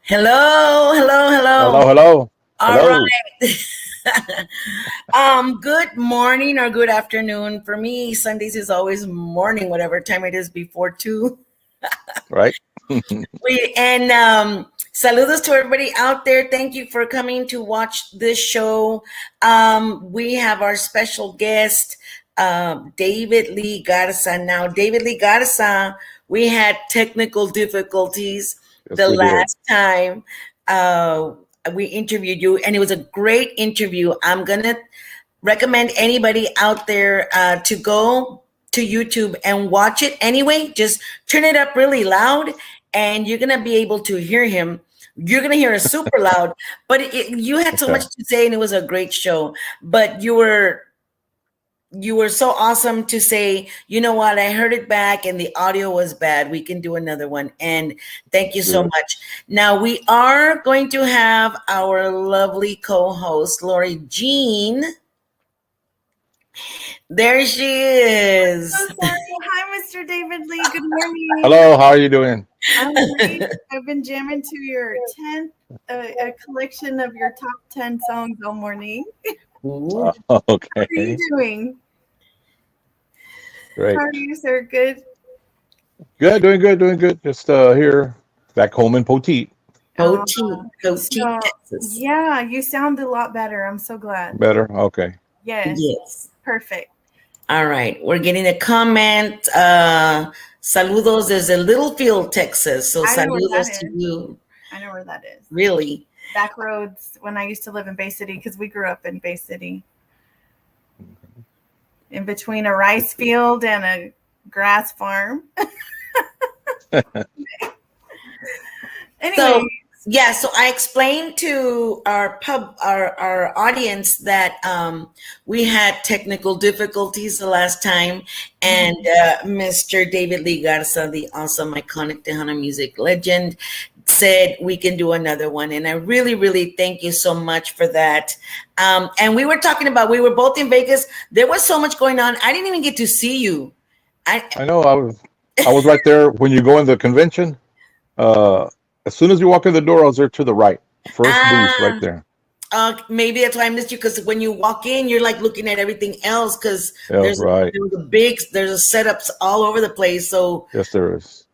Hello, hello, hello. Hello, hello, All hello. right. Good morning or good afternoon. For me, Sundays is always morning, whatever time it is before 2. Right? Saludos to everybody out there. Thank you for coming to watch this show. We have our special guest, David Lee Garza. Now, David Lee Garza, we had technical difficulties Yes, the we did. last time uh, we interviewed you, and it was a great interview. I'm gonna recommend anybody out there to go to YouTube and watch it anyway. Just turn it up really loud, and you're gonna be able to hear him. You're gonna hear it super loud, but you had so Okay. much to say, and it was a great show. But you were so awesome to say, you know what, I heard it back and the audio was bad. We can do another one. And thank you so Good. much. Now we are going to have our lovely co-host, Lori Jean. There she So is. sorry. Hi, Mr. David Lee. Good morning. Hello, how are you doing? I'm great. I've been jamming to your 10th, a collection of your top 10 songs all morning. Ooh. How are Okay. you doing? How Great. are you, sir? Good. Good, doing good, doing good. Just here, back home in Poteet. Uh, Poteet, so, Texas. yeah, you sound a lot better. I'm so glad. Better? Okay. Yes, Yes. perfect. All right. We're getting a comment. Saludos desde Littlefield, Texas. So I know where that saludos to is. you. I know where that is. Really. Back roads when I used to live in Bay City because we grew up in Bay City. In between a rice field and a grass farm. Anyway, So yeah, so I explained to our audience that we had technical difficulties the last time, and Mr. David Lee Garza, the awesome, iconic Tejano music legend, said we can do another one, and I really, really thank you so much for that. And we were talking about, we were both in Vegas. There was so much going on. I didn't even get to see you. I know I was right there when you go in the convention. Uh as soon as you walk in the door, I was there to the right. First booth right Ah, there. maybe that's why I missed you, because when you walk in, you're like looking at everything else, because Yeah, right. there's a setups all over the place. So Yes, there is.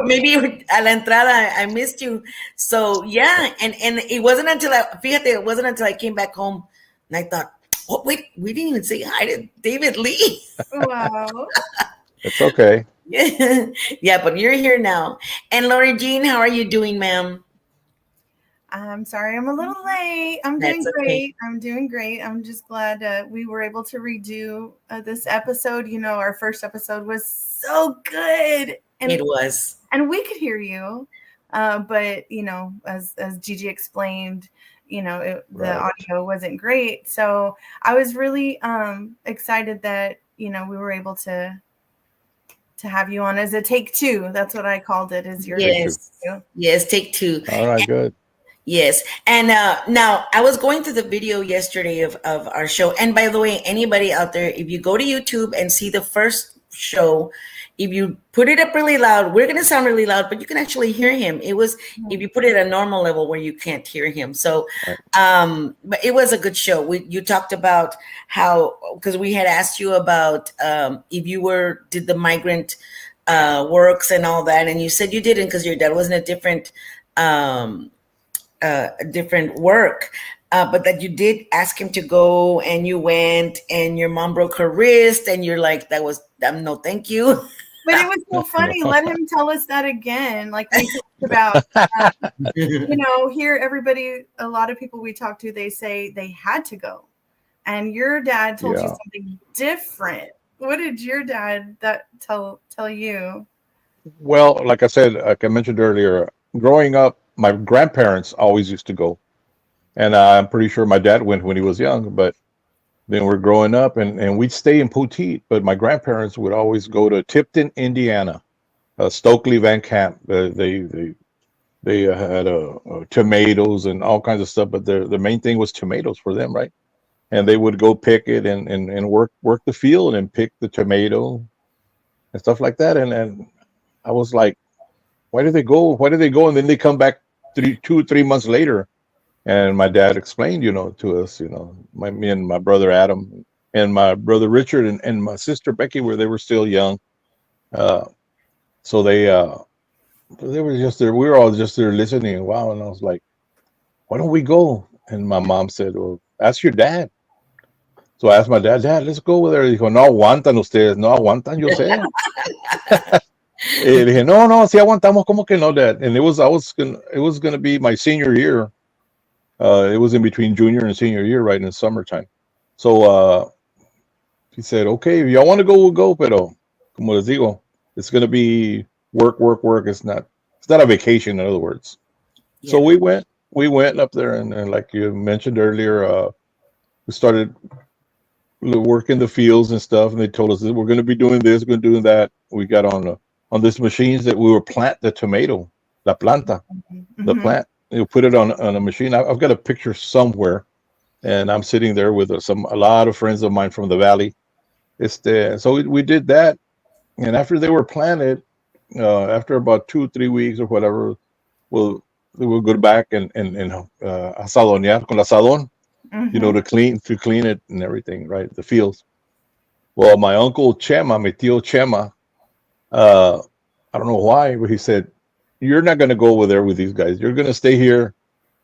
maybe you were a la entrada. I missed you. So yeah, and it wasn't until I came back home and I thought, oh wait, we didn't even say hi to David Lee. wow. It's okay. Yeah, but you're here now. And Lori Jean, how are you doing, ma'am? I'm sorry I'm a little late. I'm doing That's okay. great. I'm doing great. I'm just glad we were able to redo this episode. You know, our first episode was so good, It was. and we could hear you, but you know, as Gigi explained, you know, the Right. audio wasn't great. So I was really excited that you know we were able to have you on as a take two. That's what I called it. Is your Take two. Yes. Yes, take two. All right, good. Yes. And now I was going through the video yesterday of our show. And by the way, anybody out there, if you go to YouTube and see the first show, if you put it up really loud, we're going to sound really loud, but you can actually hear him. It was, if you put it at a normal level where you can't hear him. So, Right. but it was a good show. You talked about how, because we had asked you about if you did the migrant works and all that. And you said you didn't because your dad was in um, a different work, but that you did ask him to go and you went and your mom broke her wrist and you're like, that was no, thank you. But it was so funny. Let him tell us that again. Like we talked about, you know, here everybody, a lot of people we talk to, they say they had to go, and your dad told you Yeah. something different. What did your dad tell you? Well, like I said, like I mentioned earlier, growing up, my grandparents always used to go. And I'm pretty sure my dad went when he was young, but then we're growing up and we'd stay in Poteet, but my grandparents would always go to Tipton, Indiana, Stokely Van Camp. They had tomatoes and all kinds of stuff, but the main thing was tomatoes for them, right? And they would go pick it and work the field and pick the tomato and stuff like that. And I was like, why did they go? Why did they go? And then they come back 3 months later. And my dad explained, to us, me and my brother Adam and my brother Richard and my sister Becky, where they were still young. So they were just there. We were all just there listening. Wow. And I was like, why don't we go? And my mom said, well, ask your dad. So I asked my dad, let's go over there. Dijo, no aguantan ustedes, no aguantan, yo sé. Y dije, no, sí aguantamos, como que no, Dad. And it was gonna be my senior year. It was in between junior and senior year, right in the summertime. So he said, okay, if y'all want to go, we'll go. Pero como les digo, it's gonna be work. It's not a vacation, in other words. Yeah. So we went up there, and like you mentioned earlier, we started working the fields and stuff, and they told us that we're going to be doing this, we're going to do that. We got on this machines that we were plant the tomato, la planta, the plant. You put it on a machine. I've got a picture somewhere, and I'm sitting there with a lot of friends of mine from the valley. So we did that, and after they were planted, after about 2-3 weeks or whatever, we'll go back and asadonear con asadón. To clean it and everything, right? The fields. Well, my uncle Chema, my tío Chema, I don't know why, but he said, you're not going to go over there with these guys. You're going to stay here.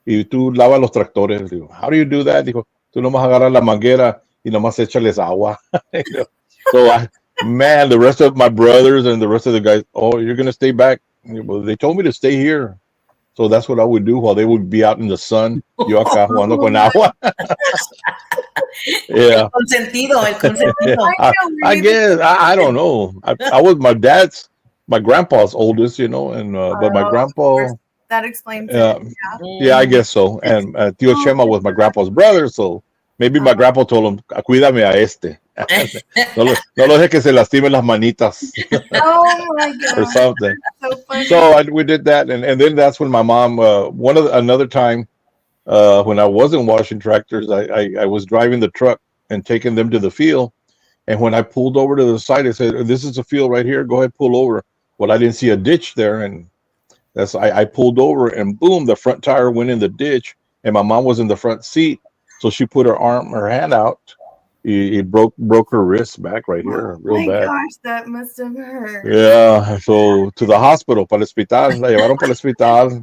Y tú lavas los tractores. Digo, how do you do that? Dijo, tú nomás agarras la manguera y nomás échales agua. So the rest of my brothers and the rest of the guys, oh, you're going to stay back. Well, they told me to stay here. So that's what I would do while they would be out in the sun. Yo acá jugando con agua. Yeah. El consentido. I guess. I don't know. I was my grandpa's oldest, but my grandpa. That explains it. Yeah, I guess so. And Tío Chema was my grandpa's brother, so maybe my grandpa told him, cuídame a este. No lo deje que se lastimen las manitas. Oh my God. Or something. So funny. So we did that, and then that's when my mom. Another time, when I wasn't washing tractors, I was driving the truck and taking them to the field. And when I pulled over to the side, I said, "This is a field right here. Go ahead, pull over." Well, I didn't see a ditch there, and I pulled over, and boom, the front tire went in the ditch, and my mom was in the front seat, so she put her hand out. It broke her wrist back right here, real bad. Oh my gosh, that must have hurt. Yeah, so to the hospital, para el hospital, la llevaron para el hospital,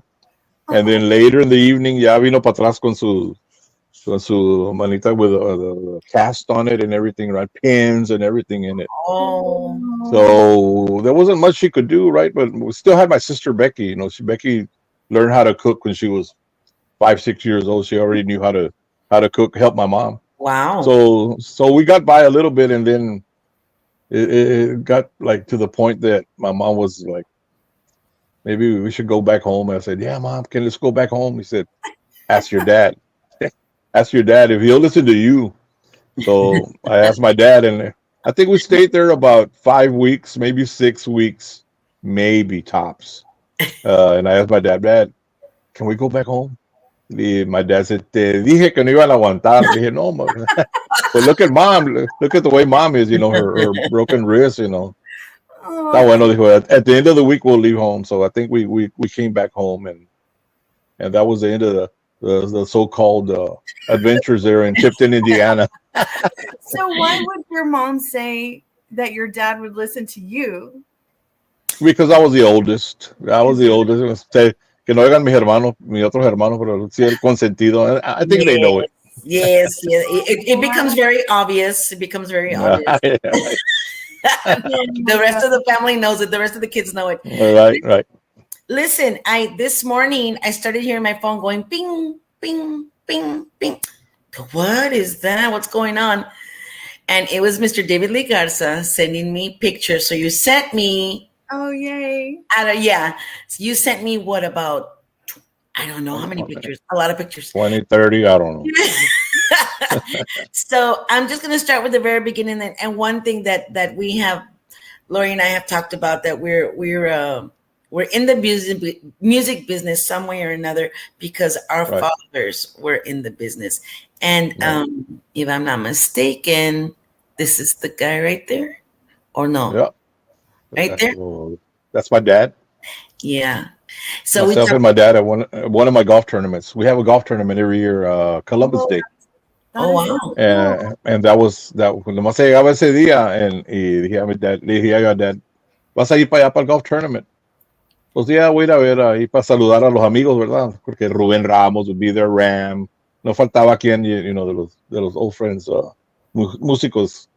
and then later in the evening, ya vino para atrás con su manita with the cast on it and everything, right? Pins and everything in it. Oh. So there wasn't much she could do, right? But we still had my sister Becky. Becky learned how to cook when she was 5-6 years old. She already knew how to cook, help my mom. Wow. So we got by a little bit, and then it got like to the point that my mom was like, maybe we should go back home. And I said, yeah, Mom, let's go back home. He said, ask your dad. Ask your dad if he'll listen to you. So I asked my dad, and I think we stayed there about 5 weeks, maybe 6 weeks, maybe tops. And I asked my dad, can we go back home? My dad said, te dije que no iban a aguantar. I dije, no, Mom. But look at Mom. Look at the way Mom is, her broken wrist, Está bueno, dijo, at the end of the week, we'll leave home. So I think we came back home, and that was the end of the so-called adventures there in Tipton, Indiana. So why would your mom say that your dad would listen to you? Because I was the oldest. Que no oigan mis otros hermanos, pero sí el consentido. I think they know it. Yes. It becomes very obvious. It becomes very obvious. Yeah, The rest of the family knows it. The rest of the kids know it. Right. Listen, this morning I started hearing my phone going ping, ping, ping, ping. What is that? What's going on? And it was Mr. David Lee Garza sending me pictures. So you sent me. Oh, yay. So you sent me what about, I don't know how many pictures, a lot of pictures. 20, 30, I don't know. So I'm just going to start with the very beginning. And one thing that we have, Lori and I have talked about, that we're in the music business some way or another because our fathers were in the business. And if I'm not mistaken, this is the guy right there, or no? Yeah. Right there. That's my dad. Yeah. So we Myself talked. and my dad at one of my golf tournaments. We have a golf tournament every year, Columbus Oh, Day, that Oh is so wow. cool. and that was that. Nomás llegaba ese día y dije a mi dad, le dije a mi dad, ¿vas a ir para allá para el golf tournament? Pues ya voy a ir a ver ahí para saludar a los amigos, ¿verdad? Porque Rubén Ramos would be there, Ram. No faltaba quien, de los old friends, músicos.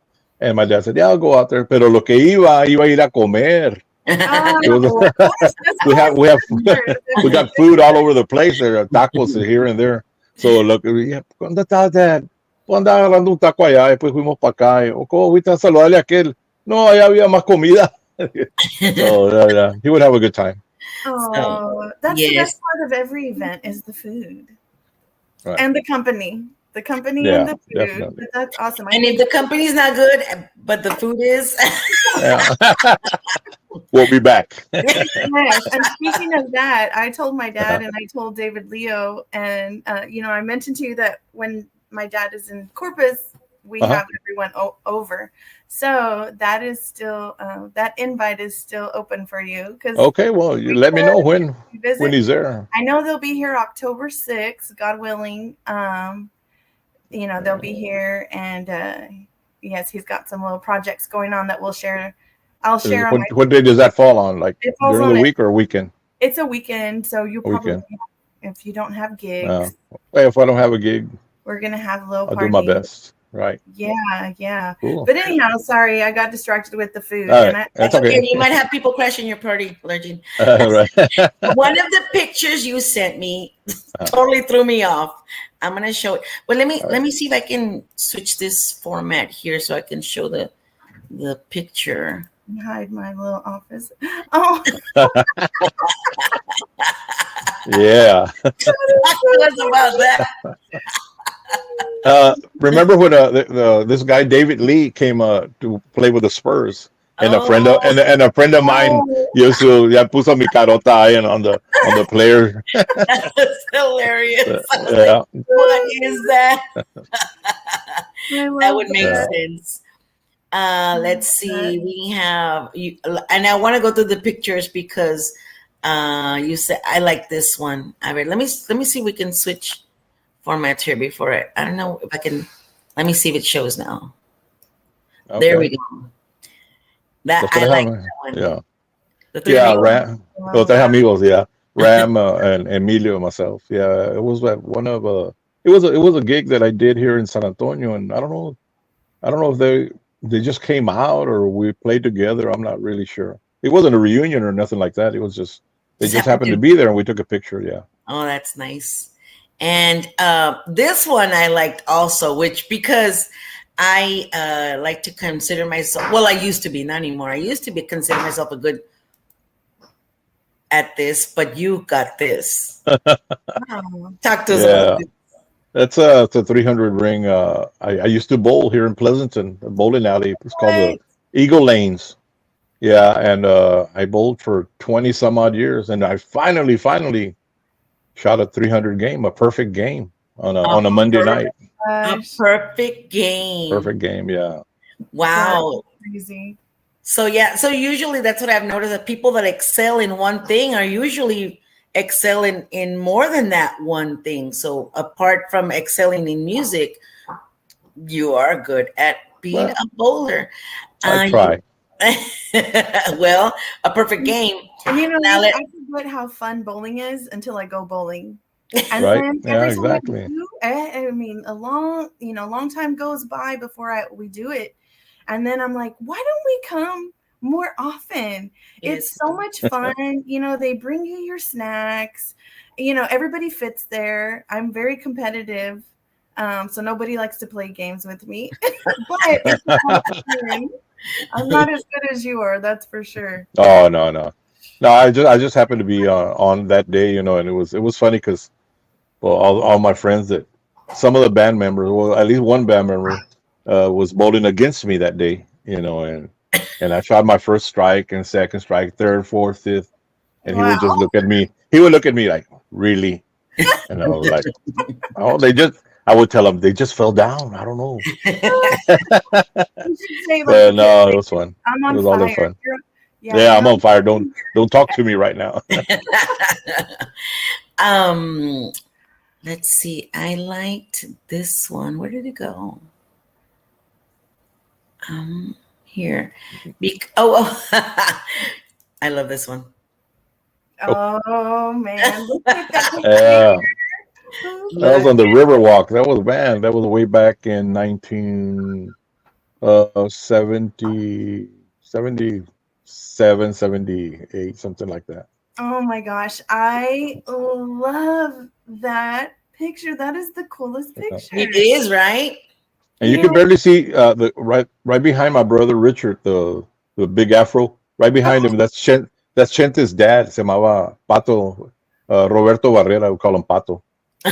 And my dad said, yeah, I'll go out there. Pero lo que iba a ir a comer. It was, Of course, that's we have always we got food all over the place. There are tacos here and there. So look, yeah, ¿dónde está Dad? Pues andaba agarrando un taco allá, después fuimos para acá. Y, ¿cómo fuiste a saludarle a aquel? No, allá había más comida. So yeah, he would have a good time. So Oh, that's the yes. best part of every event is the food Right. and the company. The company and Yeah, the food. definitely. That's awesome. I And if think the company's not good, but the food is, Yeah. We'll be back. yes. And speaking of that, I told my Uh-huh. dad and I told David Leo, and I mentioned to you that when my dad is in Corpus, we Uh-huh. have everyone over. So that is still that invite is still open for you because Okay, well, you let me know when visit. he's there. I know they'll be here October 6th, God willing. They'll be here, and yes, he's got some little projects going on that we'll share. I'll share on my. What day does that fall on? Like It falls during on the it. week or weekend? It's a weekend, so you A probably, weekend. if you don't have Uh, gigs, Hey, if I don't have a gig, we're gonna have a little I'll do my party. best. Right. Yeah, yeah. Cool. But anyhow, sorry, I got distracted with the food, All and right. I That's that's okay. okay. You might have people crashing your party, Virgin. Right. One of the pictures you sent me totally threw me off. I'm gonna show it. But let All me right. see if I can switch this format here so I can show the picture. hide my little office. Oh, Yeah. Talk to us about that. Remember when this guy David Lee came to play with the Spurs, and Oh, a friend of mine oh, used to ya puso mi carota ahí on the player. that's hilarious. I was like, Yeah. what is that? I That love would make Yeah. sense. Let's that. see. We have you, and I want to go through the pictures because you said I like this one. All right, let me see if we can switch formats here before I don't know if I can. Let me see if it shows now. There we Okay. go. That Los I tres like am- that one. Yeah. The three Yeah. amigos. Ram. Los Wow. tres amigos. Yeah. Ram and Emilio and myself. Yeah. It was that one of it was a gig that I did here in San Antonio, and I don't know if they just came out or we played together. I'm not really sure. It wasn't a reunion or nothing like that. It was just they Just just happened happened to to. be there and we took a picture. Yeah. Oh, that's nice. And this one I liked also, which because I like to consider myself. Well, I used to be, not anymore. I used to be consider myself a good at this, but you got this. Wow. Talk to us about Yeah. this. That's it's a 300 ring. I used to bowl here in Pleasanton, a bowling alley. It's called the What? Eagle Lanes. Yeah, and I bowled for 20 some odd years, and I finally shot a 300 game, a perfect game A, on a Monday per- night. a Gosh, perfect game. Perfect game. Yeah. that's Wow. crazy. So yeah, so usually that's what I've noticed that people that excel in one thing are usually excel in more than that one thing. So apart from excelling in music, you are good at being Well, a bowler. I You try. well, a perfect game. Now let I forget how fun bowling is until I go bowling. And Right? then Yeah, every time I exactly. do, I mean, long time goes by before we do it. And then I'm like, why don't we come more often? It's yes. so much fun. They bring you your snacks. Everybody fits there. I'm very competitive. So nobody likes to play games with me. But it's a lot of fun. I'm not as good as you are, that's for sure. Oh no. No, I just happened to be on that day, and it was funny because well, all my friends that some of the band members, well, at least one band member, was bowling against me that day, and I shot my first strike and second strike, third, fourth, fifth, and he would just Wow. look at me. He would look at me like, really, and I was like, oh, I would tell him they just fell down. I don't know, You should say like but the kid, no, it like, was fun. I'm It on was all in fire. fun. Yeah, Yeah, I'm on fire. Don't talk to me right now. um, let's see. I liked this one. Where did it go? Here. Oh, I love this one. oh man, look at that hair. Yeah, that was Look, on the Riverwalk. That was man. That was way back in 1970, 77, 78, something like that. Oh my gosh, I love that picture. That is the coolest Yeah. picture. it is, right? And you Yeah. can barely see the right behind my brother Richard, the big afro. Right behind him, that's Chente's dad. Se llamaba Pato, Roberto Barrera. We call him Pato. He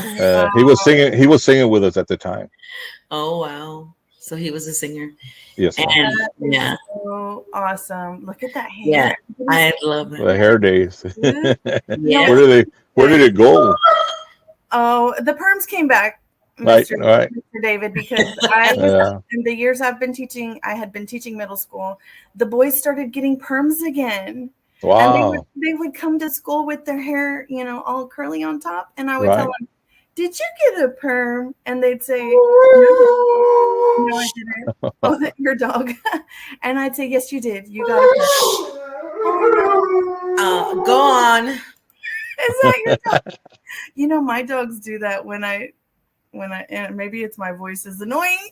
was Wow. singing. He was singing with us at the time. Oh, wow. So he was a singer. Yes, ma'am. And That is yeah, so awesome. Look at that yeah, hair. I love The it. hair days. You know Yeah. Where what? did they? Where did it go? Oh, the perms came back, Right, Mr. right. Mr. David, because I was Yeah. in the years I've been teaching, I had been teaching middle school. The boys started getting perms again. And Wow. they would come to school with their hair, you know, all curly on top. And I would tell Right. them, "Did you get a perm?" And they'd say, "No, I didn't." Oh, that your dog. And I'd say, "Yes, you did. You got a perm." Oh no. Go on. Is that your dog? You know, my dogs do that when I and maybe it's my voice is annoying.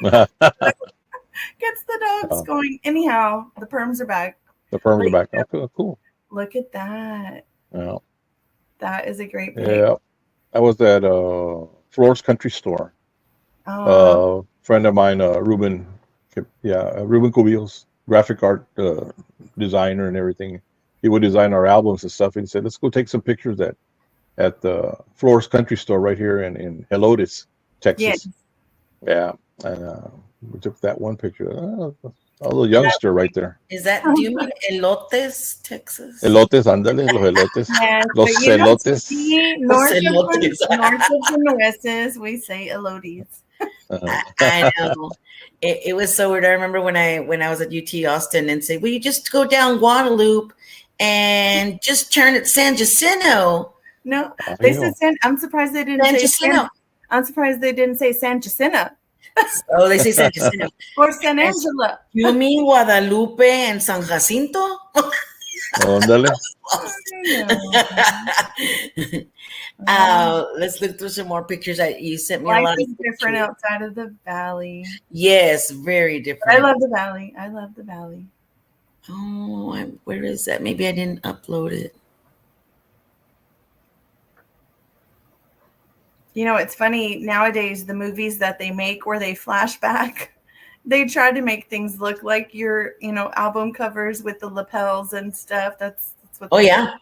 The Gets the dogs going. Anyhow, the perms are back. perms But are back. Okay, cool. look at that. Yeah. That is a great pic. Yeah. I was at Floor's Country Store. Oh, Friend of mine, Ruben, yeah, Ruben Cubillos, graphic art designer and everything. He would design our albums and stuff. And he said, "Let's go take some pictures at the Floor's Country Store right here in Helotes, yes. Texas." Yeah, and we took that one picture. A little youngster right there. Is that, do you mean Elotes, Texas? Elotes, ándale, los elotes, Yes, los but you know, elotes. see, Los elotes. north of the Nueces, we say Elodies. I know. It was so weird. I remember when I was at UT Austin and say, "Will you just go down Guadalupe and just turn at San Jacinto?" No, they Ay, said I'm surprised they didn't San say Jacinto. I'm surprised they didn't say San Jacinto Oh, they say San Jacinto. or San Angela. You mean Guadalupe and San Jacinto? ándale. Let's look through some more pictures. You sent me a Life lot is of different pictures. outside of the valley. Yes, very I different. love the valley. I love the valley. Oh, where is that? Maybe I didn't upload it. You know, it's funny nowadays, the movies that they make where they flash back, they try to make things look like your, you know, album covers with the lapels and stuff. That's what. Oh they yeah.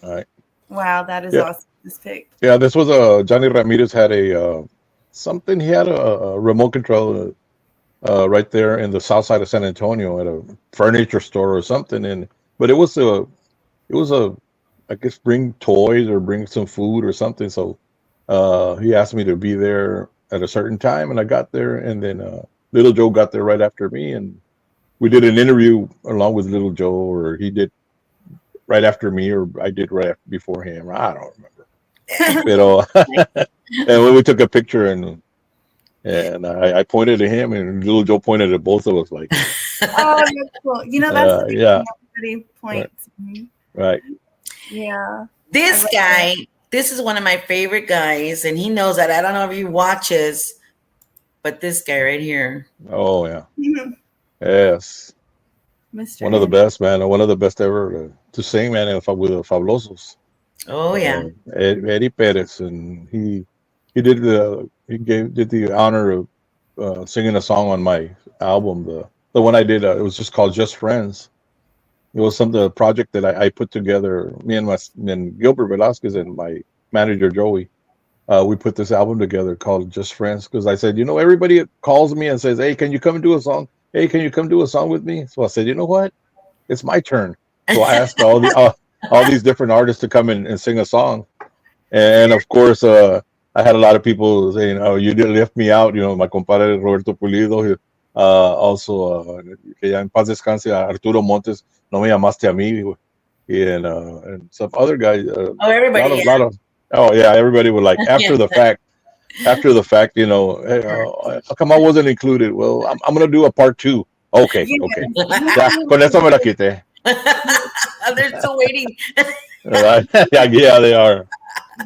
do. All right. Wow, that is Yeah. awesome. This pic. Yeah, this was Johnny Ramirez had a something. He had a remote control right there in the south side of San Antonio at a furniture store or something. And but it was a I guess bring toys or bring some food or something. So he asked me to be there at a certain time, and I got there, and then Little Joe got there right after me, and we did an interview along with Little Joe, or he did right after me, or I did right before him. I don't remember. You know, and when we took a picture, and I pointed at him, and Little Joe pointed at both of us, like, Oh, that's cool. You know, that's the big yeah, thing everybody points. Mhm. right. Yeah. This I love guy, this is one of my favorite guys, and he knows that. I don't know if he watches, but this guy right here. Oh yeah, that. yes, Mr. one of the Ed. best, man, one of the best ever to sing, man, with the Fabulosos. Oh yeah. Eddie Perez, and he did the honor of singing a song on my album. The one I did, it was just called Just Friends. It was a project that I put together. Me and Gilbert Velasquez and my manager Joey. We put this album together called Just Friends because I said, everybody calls me and says, "Hey, can you come and do a song? Hey, can you come do a song with me?" So I said, you know what? It's my turn. So I asked all these different artists to come and sing a song, and of course, I had a lot of people saying, "Oh, you did left me out." My compadre Roberto Pulido. Also, que ya en paz descanse a Arturo Montes, no me llamaste a mí, and some other guys. Oh, everybody, yeah. Lot of. Oh yeah, everybody would like Yeah. after the fact, hey, how come I wasn't included? Well, I'm gonna do a part two. Okay, Yes. okay. You Ya, know, con eso me la quité. They're still waiting. Right? Yeah, they are.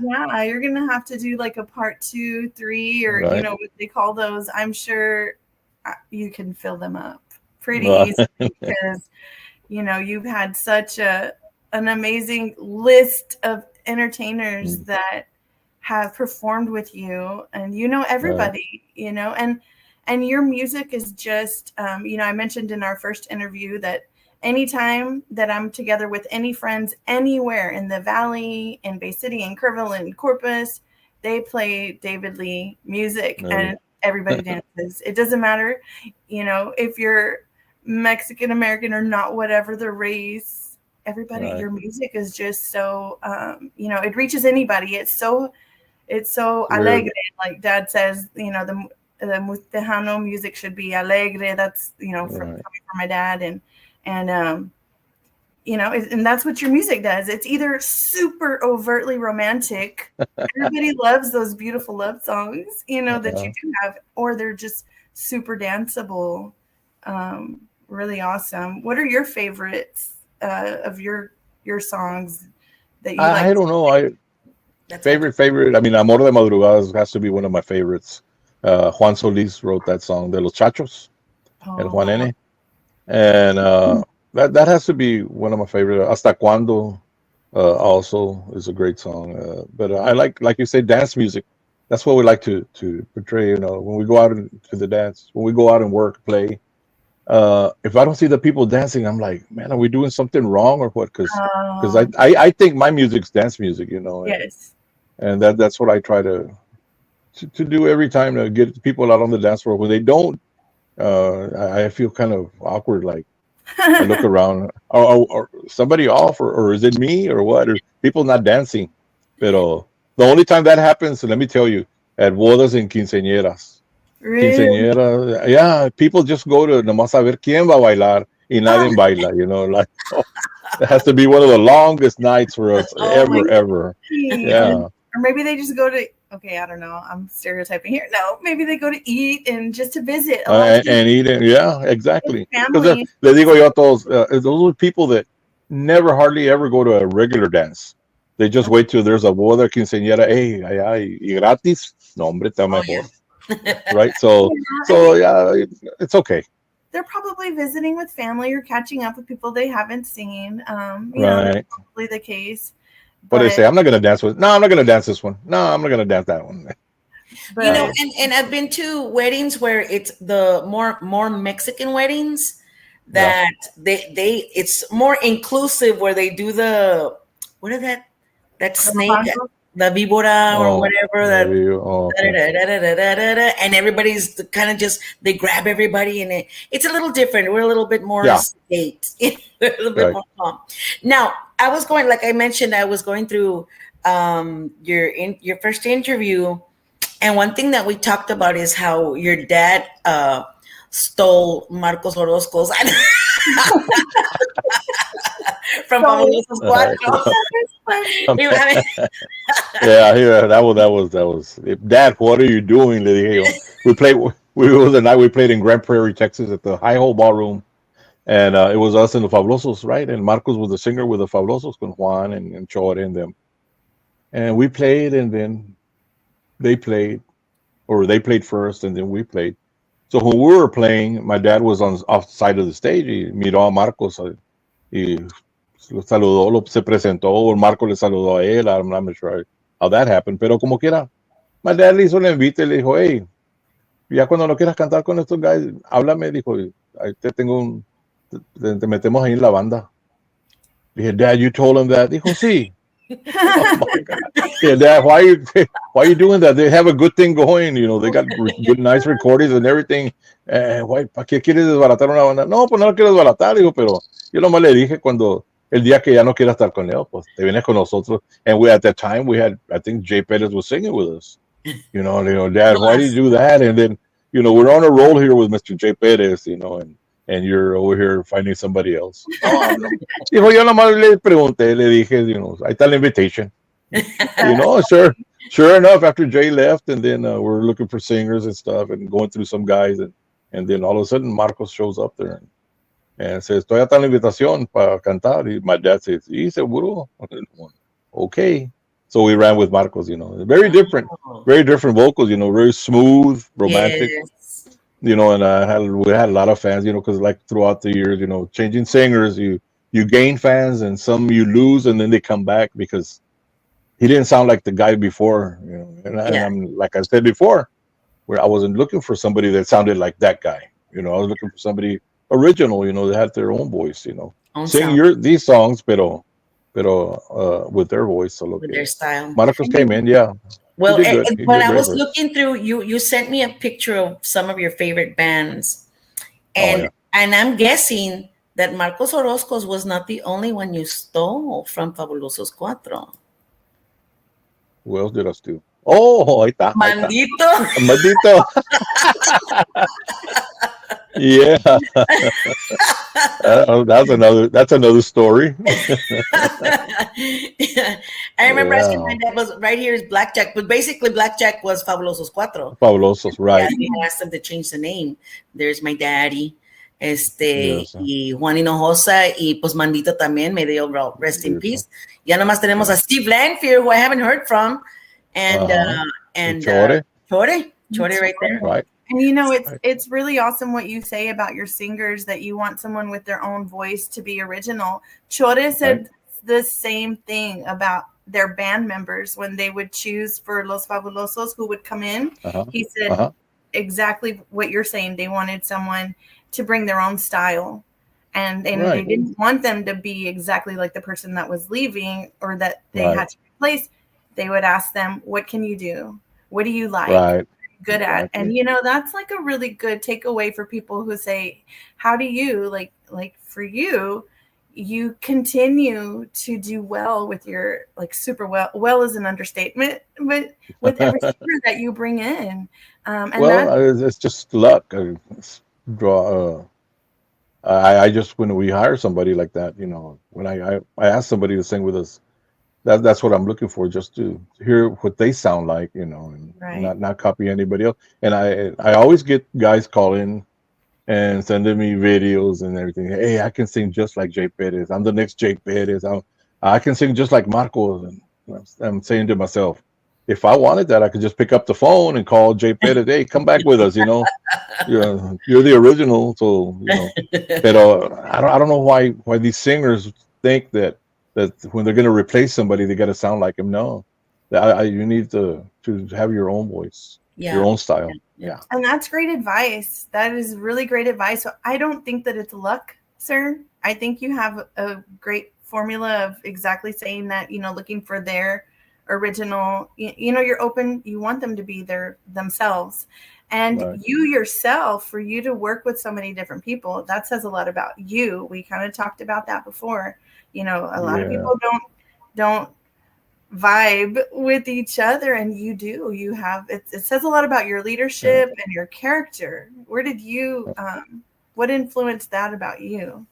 yeah, you're gonna have to do like a part 2, 3, or Right. what they call those. I'm sure you can fill them up pretty Uh, easy because you've had such an amazing list of entertainers that have performed with you, and everybody, and your music is just I mentioned in our first interview that anytime that I'm together with any friends anywhere in the Valley, in Bay City, in Kerrville, in Corpus, they play David Lee music and everybody dances. It doesn't matter, if you're Mexican American or not, whatever the race, everybody, Right. your music is just so, it reaches anybody. It's so alegre, like Dad says, the Tejano music should be alegre. That's, coming from my dad. And that's what your music does. It's either super overtly romantic. Everybody loves those beautiful love songs, that you do have, or they're just super danceable. Really awesome. What are your favorites of your songs that you like? I don't know. Favorite. I mean, Amor de Madrugadas has to be one of my favorites. Juan Solis wrote that song, De los Chachos, El Juan N. And that has to be one of my favorite. Hasta Cuando also is a great song. But I like you say, dance music. That's what we like to portray. When we go out to the dance, when we go out and work, play. If I don't see the people dancing, I'm like, man, are we doing something wrong or what? Because I think my music's dance music, Yes. And that's what I try to do every time, to get people out on the dance floor. When they don't, I feel kind of awkward. Like I look around, or somebody off, or is it me or what? Or people not dancing. But the only time that happens, let me tell you, at bodas and quinceañeras. Really? Quinceañera, yeah, people just go to nomás a ver quién va a bailar y nadie baila, like that has to be one of the longest nights for us ever. Yeah. Or maybe they just go to, okay, I don't know, I'm stereotyping here. No, maybe they go to eat and just to visit. And eat it. Yeah, exactly. Family. Le digo yo a todos, those are people that never hardly ever go to a regular dance. They just wait till there's a boda quinceañera, hey, ay, y gratis. No, hombre, está mejor. Right? So yeah, it's okay. They're probably visiting with family or catching up with people they haven't seen. Right. That's probably the case. What they say, I'm not going to dance with. No, I'm not going to dance this one. No, I'm not going to dance that one. But, and I've been to weddings where it's the more Mexican weddings that they it's more inclusive, where they do the what is that snake, the víbora or whatever, and everybody's kind of just, they grab everybody, and it's a little different. We're a little bit more state, a little bit more calm. Now, I was going, like I mentioned, I was going through your first interview, and one thing that we talked about is how your dad stole Marcos Orozco's from Fabulosos Cuatro. Yeah, that was. Dad, what are you doing? We played. We was the night we played in Grand Prairie, Texas, at the High Hole Ballroom, and it was us and the Fabulosos, right? And Marcos was the singer with the Fabulosos, con Juan and Chore and them. And we played, and then they played first, and then we played. So when we were playing, my dad was off the side of the stage. He miró a Marcos y lo saludó, se presentó. Marcos le saludó a él. I'm not sure how that happened, pero como quiera, my dad le hizo el invite y le dijo, hey, ya cuando no quieras cantar con estos guys, háblame. Dijo, ahí te metemos ahí en la banda. Dije, Dad, you told him that? Dijo, sí. Oh my God. Yeah, Dad, why are you doing that? They have a good thing going, they got good, nice recordings and everything. ¿Para qué quieres desbaratar una banda? No, pues no la quiero desbaratar, digo, pero yo nomás le dije cuando el día que ya no quiera estar con ellos, pues te vienes con nosotros. And at that time we had, I think Jay Perez was singing with us. Le digo, Dad, why did you do that? And then, we're on a roll here with Mr. J. Perez, and you're over here finding somebody else. No, no. Dijo, yo nomás le pregunté, le dije, ahí está la invitation. Sure enough, after Jay left, and then we're looking for singers and stuff, and going through some guys, and then all of a sudden Marcos shows up there and says, "Todavía está la invitación para cantar." Y my dad says, "Sí, seguro." Okay, so we ran with Marcos. Very different, very different vocals. Very smooth, romantic. Yes. And we had a lot of fans. Because like throughout the years, changing singers, you gain fans, and some you lose, and then they come back because he didn't sound like the guy before. And I'm like I said before, where I wasn't looking for somebody that sounded like that guy. I was looking for somebody original. That had their own voice. Own Sing sound. these songs, pero with their voice. So look, With their style. Marcos came in. Yeah. Well, He did good. He when did I very was good. looking through, you sent me a picture of some of your favorite bands, Oh, yeah. and I'm guessing that Marcos Orozco's was not the only one you stole from Fabulosos Cuatro. Who else did I steal? Oh, ahí está. Mandito. Maldito. Yeah. That's another story. I remember asking Yeah. my dad, was right here is Blackjack, but basically Blackjack was Fabulosos Cuatro. Fabulosos, right. Yeah, I asked them to change the name. There's my daddy, Yes. y Juan Hinojosa, y pues Mandito también, may they all rest in peace. Ya nomás tenemos a Steve Lanfear, who I haven't heard from, and Chore. Chore right there. Right. And it's really awesome what you say about your singers, that you want someone with their own voice to be original. Chore said the same thing about their band members when they would choose for Los Fabulosos who would come in. He said exactly what you're saying. They wanted someone to bring their own style. And they didn't want them to be exactly like the person that was leaving or that they had to replace. They would ask them, what can you do? What do you like? Right. Good at? And that's like a really good takeaway for people who say, how do you like for you continue to do well with your super well is an understatement, but with every singer that you bring in. It's just luck. I just, when we hire somebody like that, when I ask somebody to sing with us, that's what I'm looking for, just to hear what they sound like, and not copy anybody else. And I always get guys calling and sending me videos and everything. Hey, I can sing just like Jay Perez. I'm the next Jay Perez. I can sing just like Marcos. And I'm saying to myself, if I wanted that, I could just pick up the phone and call Jay Perez. Hey, come back with us. You're the original. So but I don't know why these singers think that when they're going to replace somebody, they got to sound like him. No, you need to have your own voice, your own style. Yeah. And that's great advice. That is really great advice. So I don't think that it's luck, sir. I think you have a great formula of exactly saying that, looking for their original, you're open, you want them to be themselves. And you yourself, for you to work with so many different people, that says a lot about you. We kind of talked about that before. A lot of people don't vibe with each other, and you do. You have it says a lot about your leadership and your character. Where did you what influenced that about you?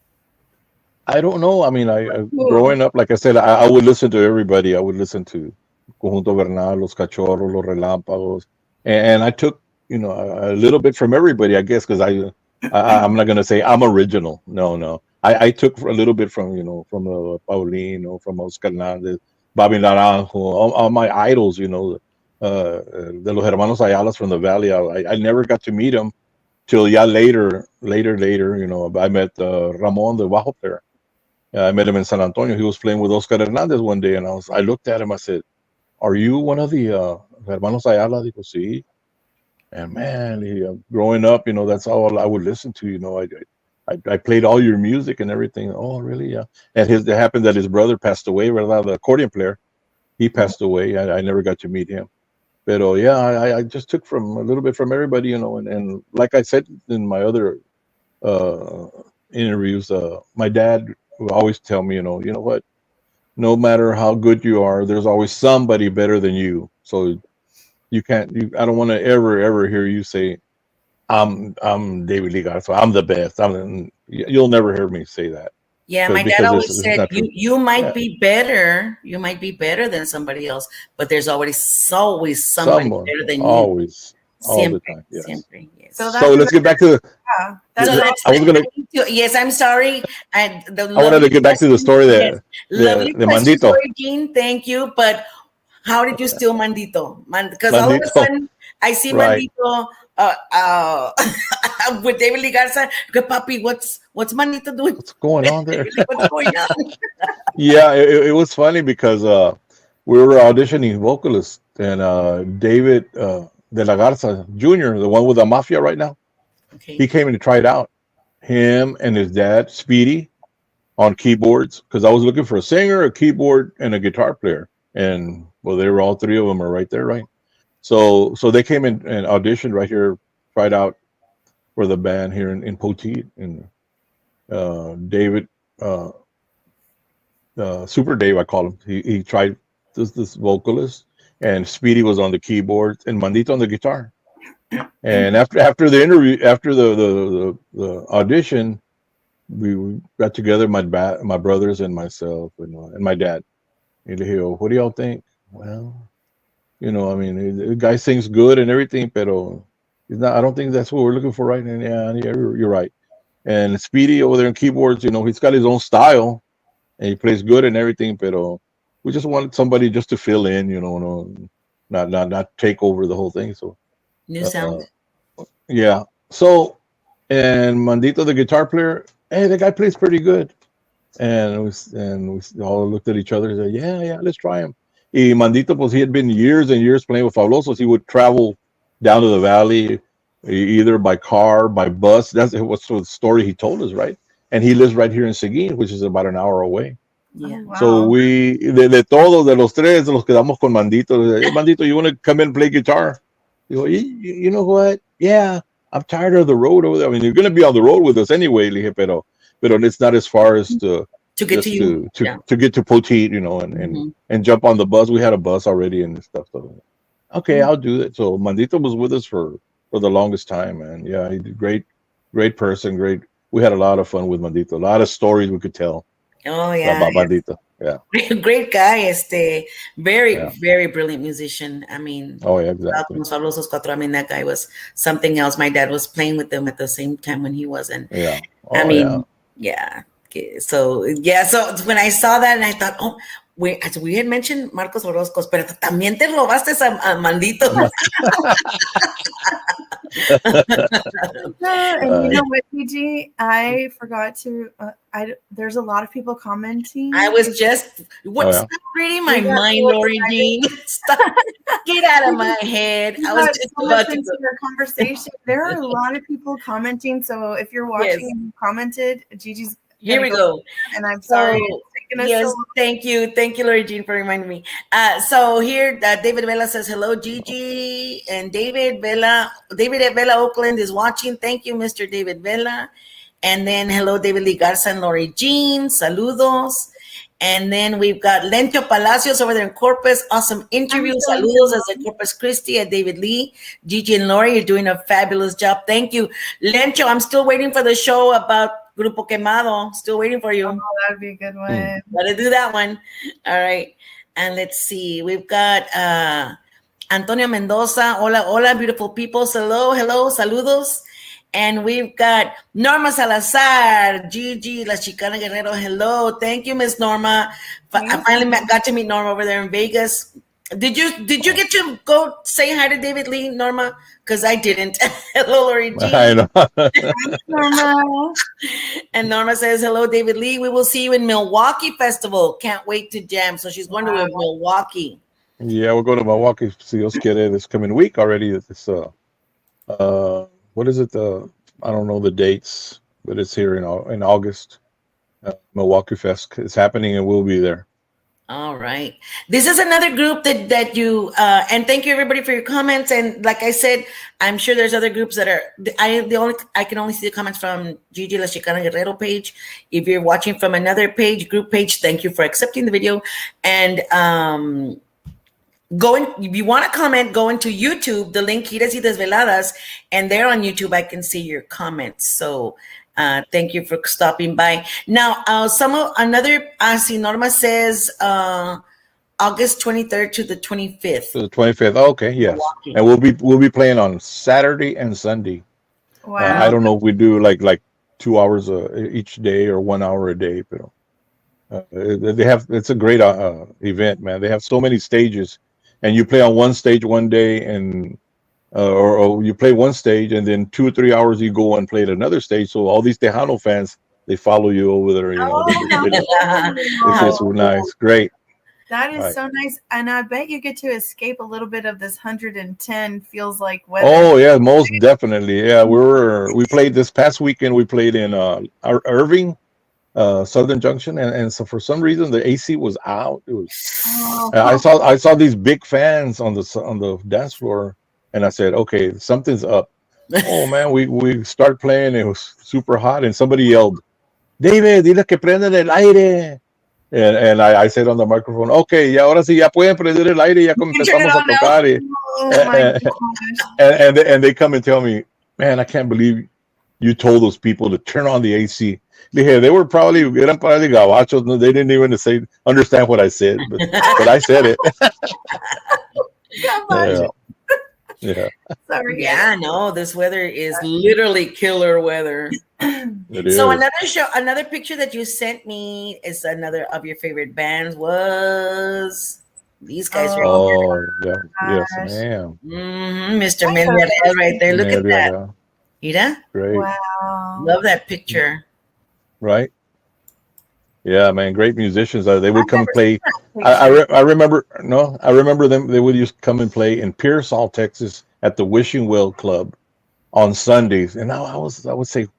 I don't know. I mean, I growing up, like I said, I would listen to everybody. I would listen to Conjunto Bernal, Los Cachorros, Los Relámpagos, and I took a little bit from everybody, I guess, because I'm not gonna say I'm original. No. I took a little bit from Paulino, from Oscar Hernandez, Bobby Naranjo, all my idols, de los hermanos Ayalas from the Valley. I never got to meet them till later. I met Ramon, the bajo player. I met him in San Antonio. He was playing with Oscar Hernandez one day, and I looked at him. I said, "Are you one of the hermanos Ayala?" Dijo, "Sí." And man, growing up, that's all I would listen to. I played all your music and everything. Oh, really? Yeah. And it happened that his brother passed away. The accordion player, he passed away. I never got to meet him. But I just took from a little bit from everybody, and like I said in my other interviews, my dad would always tell me, you know what, no matter how good you are, there's always somebody better than you. So I don't want to ever hear you say, I'm David Lee Garza. I'm the best. You'll never hear me say that. Yeah, my dad Because always this is said not true. you might Yeah. be better. You might be better than somebody else, but there's always somebody Someone, better than you. always, all the Siempre, time. Yes. siempre, yes. So So that's let's get back to the. yeah. So That's let's. I was gonna. Yes, I'm sorry. The I wanted lovely to get back to the question. story Yes, that lovely the question, Mandito, Lori Jean. Thank you. But how did you steal Mandito? Because all of a Mandito, sudden I see right? Mandito uh, uh, with David Lee Garza. Good puppy. What's Mandito doing? What's going on there? What's going on? Yeah, it was funny because we were auditioning vocalists, and David de la Garza Jr., the one with the mafia right now, he Okay. came in to try it out. Him and his dad, Speedy, on keyboards, because I was looking for a singer, a keyboard, and a guitar player. And well, they were all three of them are right there, right? So they came in and auditioned right here, tried out for the band here in Poteet. And David, uh, Super Dave, I call him. He tried this vocalist, and Speedy was on the keyboards, and Mandito on the guitar. And after the interview, after the audition, we got together, my brothers and myself, and my dad. And he go, what do y'all think? Well, I mean, the guy sings good and everything, pero he's not. I don't think that's what we're looking for right now. Yeah, you're right. And Speedy over there in keyboards, he's got his own style and he plays good and everything, pero we just wanted somebody just to fill in, not take over the whole thing. So New uh, sound. yeah. So and Mandito, the guitar player, hey, the guy plays pretty good. And we all looked at each other and said, yeah, let's try him. Y Mandito, pues he had been years and years playing with Fabulosos. He would travel down to the valley, either by car, by bus. That's what's the story he told us, right? And he lives right here in Seguin, which is about an hour away. Yeah. oh, So wow. de todos, de los tres, nos quedamos con Mandito. Hey, Mandito, you want to come in and play guitar? You know what? Yeah, I'm tired of the road over there. I mean, you're going to be on the road with us anyway, le dije, pero it's not as far as to To get to just you. Yeah. to get to Poteet, Mhm. and jump on the bus. We had a bus already and stuff. So okay, Mhm. I'll do that. So Mandito was with us for the longest time, and yeah, he's a great person. Great. We had a lot of fun with Mandito. A lot of stories we could tell Oh yeah. about Mandito. Yeah, Great guy. Very, yeah. very brilliant musician. I mean, Oh yeah, exactly. Los Fabulosos Cuatro. I mean, that guy was something else. My dad was playing with them at the same time when he was in. Yeah. I Oh yeah. mean, yeah. Okay, so yeah, so when I saw that and I thought, oh, we had mentioned Marcos Orozco's, pero también te robaste a Mandito. And you know what, PG? I forgot to. There's a lot of people commenting. I was just yeah. stop reading my We got mind, so Lori Jean. Stop, get out of my head. We I was got just so about much to into your conversation. There are a lot of people commenting. So if you're watching Yes. and you commented, Gigi's Here we go. and I'm sorry. So, It's taken us yes, so long. thank you, Lori Jean, for reminding me. So here, David Vela says hello, Gigi, and David Vela Oakland is watching. Thank you, Mr. David Vela, and then hello, David Lee Garza and Lori Jean, saludos. And then we've got Lencho Palacios over there in Corpus. Awesome interview. Saludos as a Corpus Christi at David Lee. Gigi and Lori, you're doing a fabulous job. Thank you. Lencho, I'm still waiting for the show about Grupo Quemado. Still waiting for you. Oh, that'd be a good one. Gotta do that one. All right. And let's see. We've got Antonio Mendoza. Hola, beautiful people. Hello, saludos. And we've got Norma Salazar, Gigi, La Chicana Guerrero. Hello. Thank you, Miss Norma. I finally got to meet Norma over there in Vegas. Did you get to go say hi to David Lee, Norma? Because I didn't. Hello, Lori G. I know. Norma. And Norma says, hello, David Lee. We will see you in Milwaukee Festival. Can't wait to jam. So she's going to Milwaukee. Yeah, we'll go to Milwaukee. Si Dios quiere, this coming week already. This what is it? I don't know the dates, but it's here in August. Milwaukee Fest is happening, and we'll be there. All right. This is another group that you and thank you everybody for your comments. And like I said, I'm sure there's other groups that are. I can only see the comments from Gigi La Chicana Guerrero page. If you're watching from another group page, thank you for accepting the video. And if you want to comment, go into YouTube, the link Giras y Desveladas, and there on YouTube I can see your comments. So thank you for stopping by. Now, see, Norma says August 23rd to the 25th. To the 25th. Okay, yes. Milwaukee. And we'll be playing on Saturday and Sunday. Wow. I don't know if we do like 2 hours each day or 1 hour a day, but it's a great event, man. They have so many stages, and you play on one stage one day, and or you play one stage, and then 2 or 3 hours you go and play at another stage. So all these Tejano fans, they follow you over there. It's nice, great. That is so nice, and I bet you get to escape a little bit of this 110 feels like weather. Oh yeah, most definitely. Yeah, we played this past weekend. We played in Irving, Southern Junction, and so for some reason the AC was out. It was. I saw these big fans on the dance floor, and I said, okay, something's up. Oh man, we start playing. It was super hot, and somebody yelled, "David, dile que prendan el aire." And I said on the microphone, okay, ya ahora sí ya pueden prender el aire, ya empezamos a tocar. And they come and tell me, man, I can't believe you told those people to turn on the AC. They eran probably gabachos. No, they didn't even understand what I said, but I said it. Yeah. Sorry. Yeah, no, this weather is literally killer weather. So another picture that you sent me is another of your favorite bands was these guys right here. Yeah, yes, ma'am. Mr. Mendiarel right there. Look at that. Mira? Great. Wow. Love that picture. Right? Yeah, man, great musicians. They would come play. I remember them. They would just come and play in Pearsall, Texas, at the Wishing Well Club on Sundays. And I would say,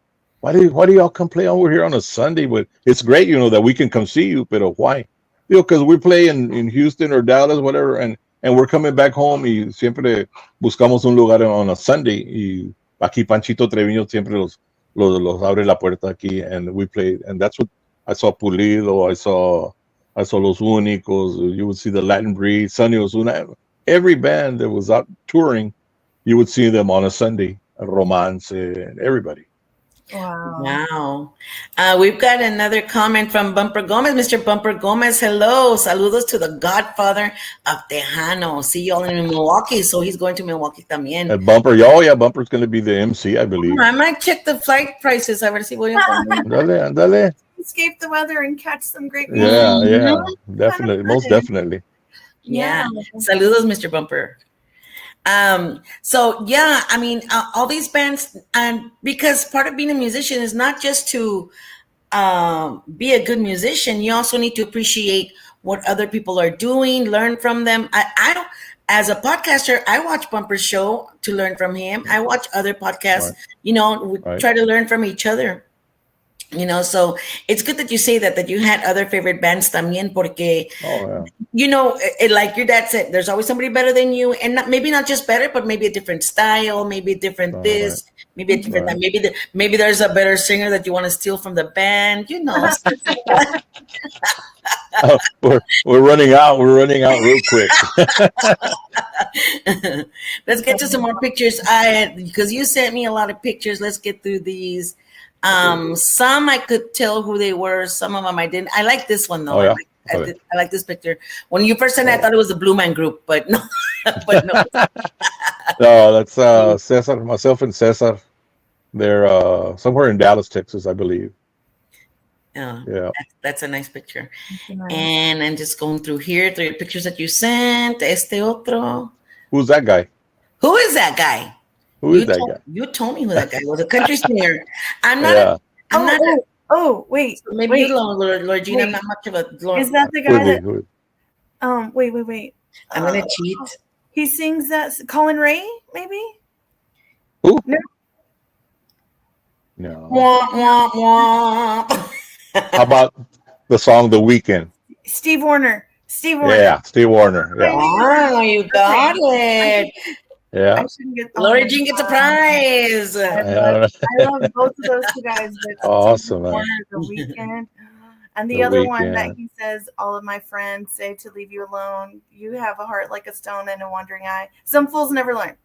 why do y'all come play over here on a Sunday? But it's great, that we can come see you. But why? Because we play in Houston or Dallas, whatever, and we're coming back home. Y siempre buscamos un lugar on a Sunday. Y aquí Panchito Treviño siempre los abre la puerta aquí, and we played. And that's what. I saw Pulido, I saw Los Únicos, you would see the Latin Breed, Sonny Osuna. Every band that was out touring, you would see them on a Sunday, Romance, and everybody. Wow. We've got another comment from Bumper Gomez. Mr. Bumper Gomez, hello. Saludos to the godfather of Tejano. See you all in Milwaukee. So he's going to Milwaukee también. And Bumper's going to be the MC, I believe. I might check the flight prices. A ver si voy a Dale. Escape the weather and catch some great music. Yeah, definitely, most definitely. Yeah. Saludos, Mr. Bumper. So yeah, I mean, all these bands, and because part of being a musician is not just to be a good musician, you also need to appreciate what other people are doing, learn from them. I don't, as a podcaster, I watch Bumper's show to learn from him. I watch other podcasts, we try to learn from each other. So it's good that you say that you had other favorite bands también, porque, like your dad said, there's always somebody better than you, and maybe not just better, but maybe a different style, maybe a different maybe a different that. Maybe there's a better singer that you want to steal from the band, We're running out. We're running out real quick. Let's get to some more pictures. Because you sent me a lot of pictures. Let's get through these. Some I could tell who they were. Some of them I didn't. I like this one though. I like this picture. When you first sent it, I thought it was the Blue Man Group, but no. No, that's Cesar, myself and Cesar. They're somewhere in Dallas, Texas, I believe. Yeah. That's a nice picture. Nice. And I'm just going through here, through the pictures that you sent. Este otro. Who's that guy? Who is that guy? Who is that guy? You told me who that guy was. A country singer. I'm not. Wait. So maybe you, Lord Gina. I'm not much of a. Lord. Is that the guy that? Wait. I'm gonna cheat. He sings that Colin Ray, maybe. Who? No. Wah, wah, wah. How about the song "The Weekend"? Steve Wariner. Yeah, Steve Wariner. Yeah. Oh, you got it. Yeah. Lori Jean gets a prize. I love both of those two guys. But awesome, man. The Weekend. And the The other one that Weeknd. he says, all of my friends say to leave you alone. You have a heart like a stone and a wandering eye. Some fools never learn.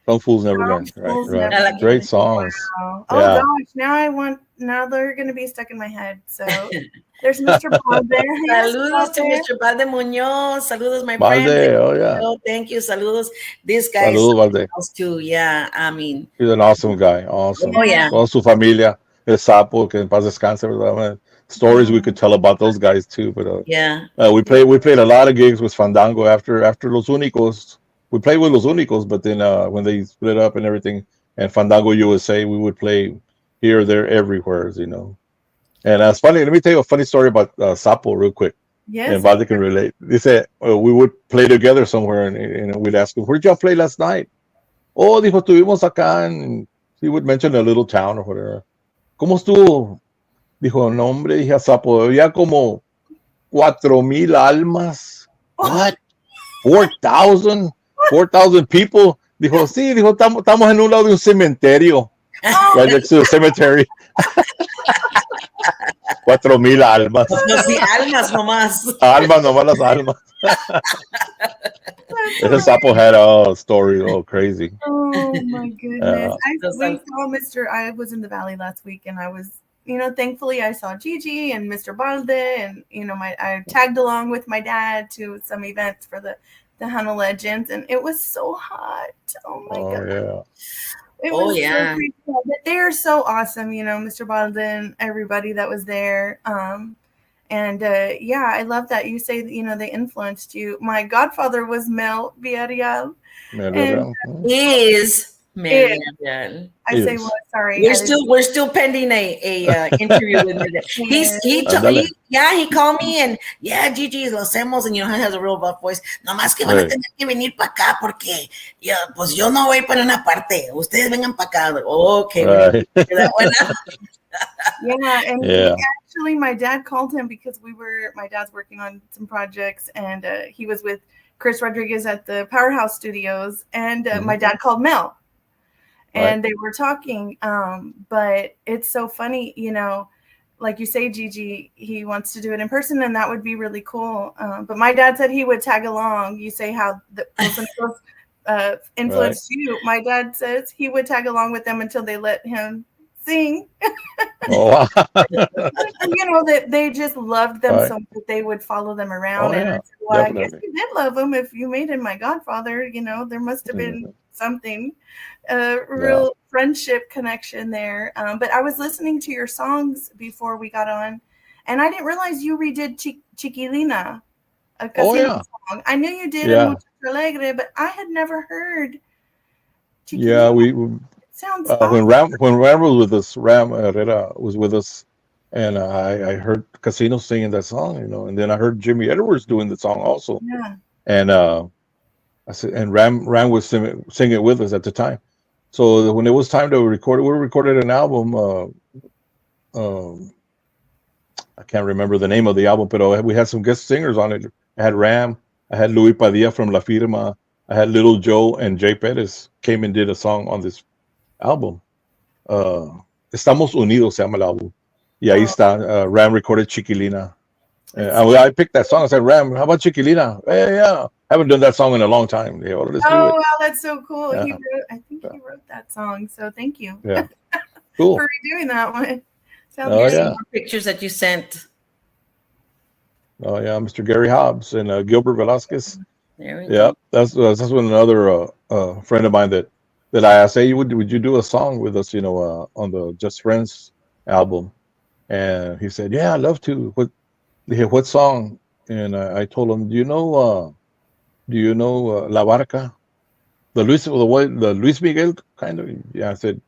Some Fools Never Some Learn. Right, fools right. never I like learn. Great songs. Wow. Oh Yeah. gosh, now they're gonna be stuck in my head. So there's Mr. Paul there. Yes, Saludos to Paul. Mr. Valde Muñoz. Saludos, my friend. Valde, oh yeah. Thank you. Saludos. This guy is Saludos, something Valde. else too. Yeah, I mean, He's an awesome guy. Awesome. oh Yeah. yeah, Toda su familia. El Sapo, que en paz descanse, ¿verdad, man? Stories we could tell about those guys too. But yeah. we played a lot of gigs with Fandango after Los Únicos. We played with Los Únicos, but then when they split up and everything, and Fandango USA, we would play here, there, everywhere, you know. And it's funny. Let me tell you a funny story about Sapo real quick. And Yes. Valde can relate. They said we would play together somewhere, and we'd ask him, "Where'd y'all play last night?" Oh, dijo, estuvimos acá, and he would mention a little town or whatever. ¿Cómo estuvo? Dijo, no, hombre, dije a Sapo, había como 4,000 almas. What? 4,000? 4,000 people? Dijo, sí, dijo, estamos en un lado de un cementerio. Right next to the cemetery. 4,000 almas. Los de almas nomás. Almas, nomás las almas. Ese Sapo had a story, crazy. Oh my goodness. Those We are- saw Mr. I was in the valley last week and I was, thankfully I saw Gigi and Mr. Balde and, I tagged along with my dad to some events for the Hana Legends and it was so hot. Oh my God. Yeah. It Oh, was yeah. so pretty cool. But they are so awesome, Mr. Balde and everybody that was there. I love that you say that, they influenced you. My godfather was Mel Villarreal. And is Mary. I say, Yes. well, sorry. We're still pending a interview with him. Ándale. He called me and Gigi, lo hacemos, and he has a real rough voice. Nomás que van a Right. tener que venir para acá porque yo no voy para una parte. Ustedes vengan para acá. Okay. Right. Yeah, and Yeah. actually, my dad called him because my dad's working on some projects, and he was with Chris Rodriguez at the Powerhouse Studios, and my dad called Mel, and they were talking. But it's so funny, like you say, Gigi, he wants to do it in person, and that would be really cool. But my dad said he would tag along. You say how the influenced you. My dad says he would tag along with them until they let him sing. Oh, That they just loved them Right. so much that they would follow them around. Oh, And I yeah, said, well, I guess definitely. you did love him if you made him my godfather. There must have been something, real friendship connection there. But I was listening to your songs before we got on, and I didn't realize you redid Chiquilina, a casino song. I knew you did Yeah. Muchacho Alegre, but I had never heard Yeah, Chiquilina. we It sounds when awesome. Ram was with us, Ram Herrera was with us, and I heard Casino singing that song, and then I heard Jimmy Edwards doing the song also, Yeah. and I said, and Ram was singing it with us at the time. So when it was time to record it, we recorded an album. Um, I can't remember the name of the album, but we had some guest singers on it. I had Ram, I had Luis Padilla from La Firma, I had Little Joe and Jay Perez came and did a song on this album. Estamos Unidos se llama el álbum. Y ahí está, Ram recorded Chiquilina. I picked that song. I said, Ram, how about Chiquilina? Hey, yeah. I haven't done that song in a long time. Yeah, well, let's do Oh, it. wow, that's so cool. Yeah. I think he wrote that song. So thank you Yeah. Cool. for redoing that one. Sounds Oh, good. yeah. Pictures that you sent. Oh, yeah. Mr. Gary Hobbs and Gilbert Velasquez. There we Yeah. go. That's when another friend of mine that I asked, hey, would you do a song with us, on the Just Friends album? And he said, yeah, I'd love to. What song? And I told him, do you know La Barca? The Luis Miguel kind of. Yeah, I said,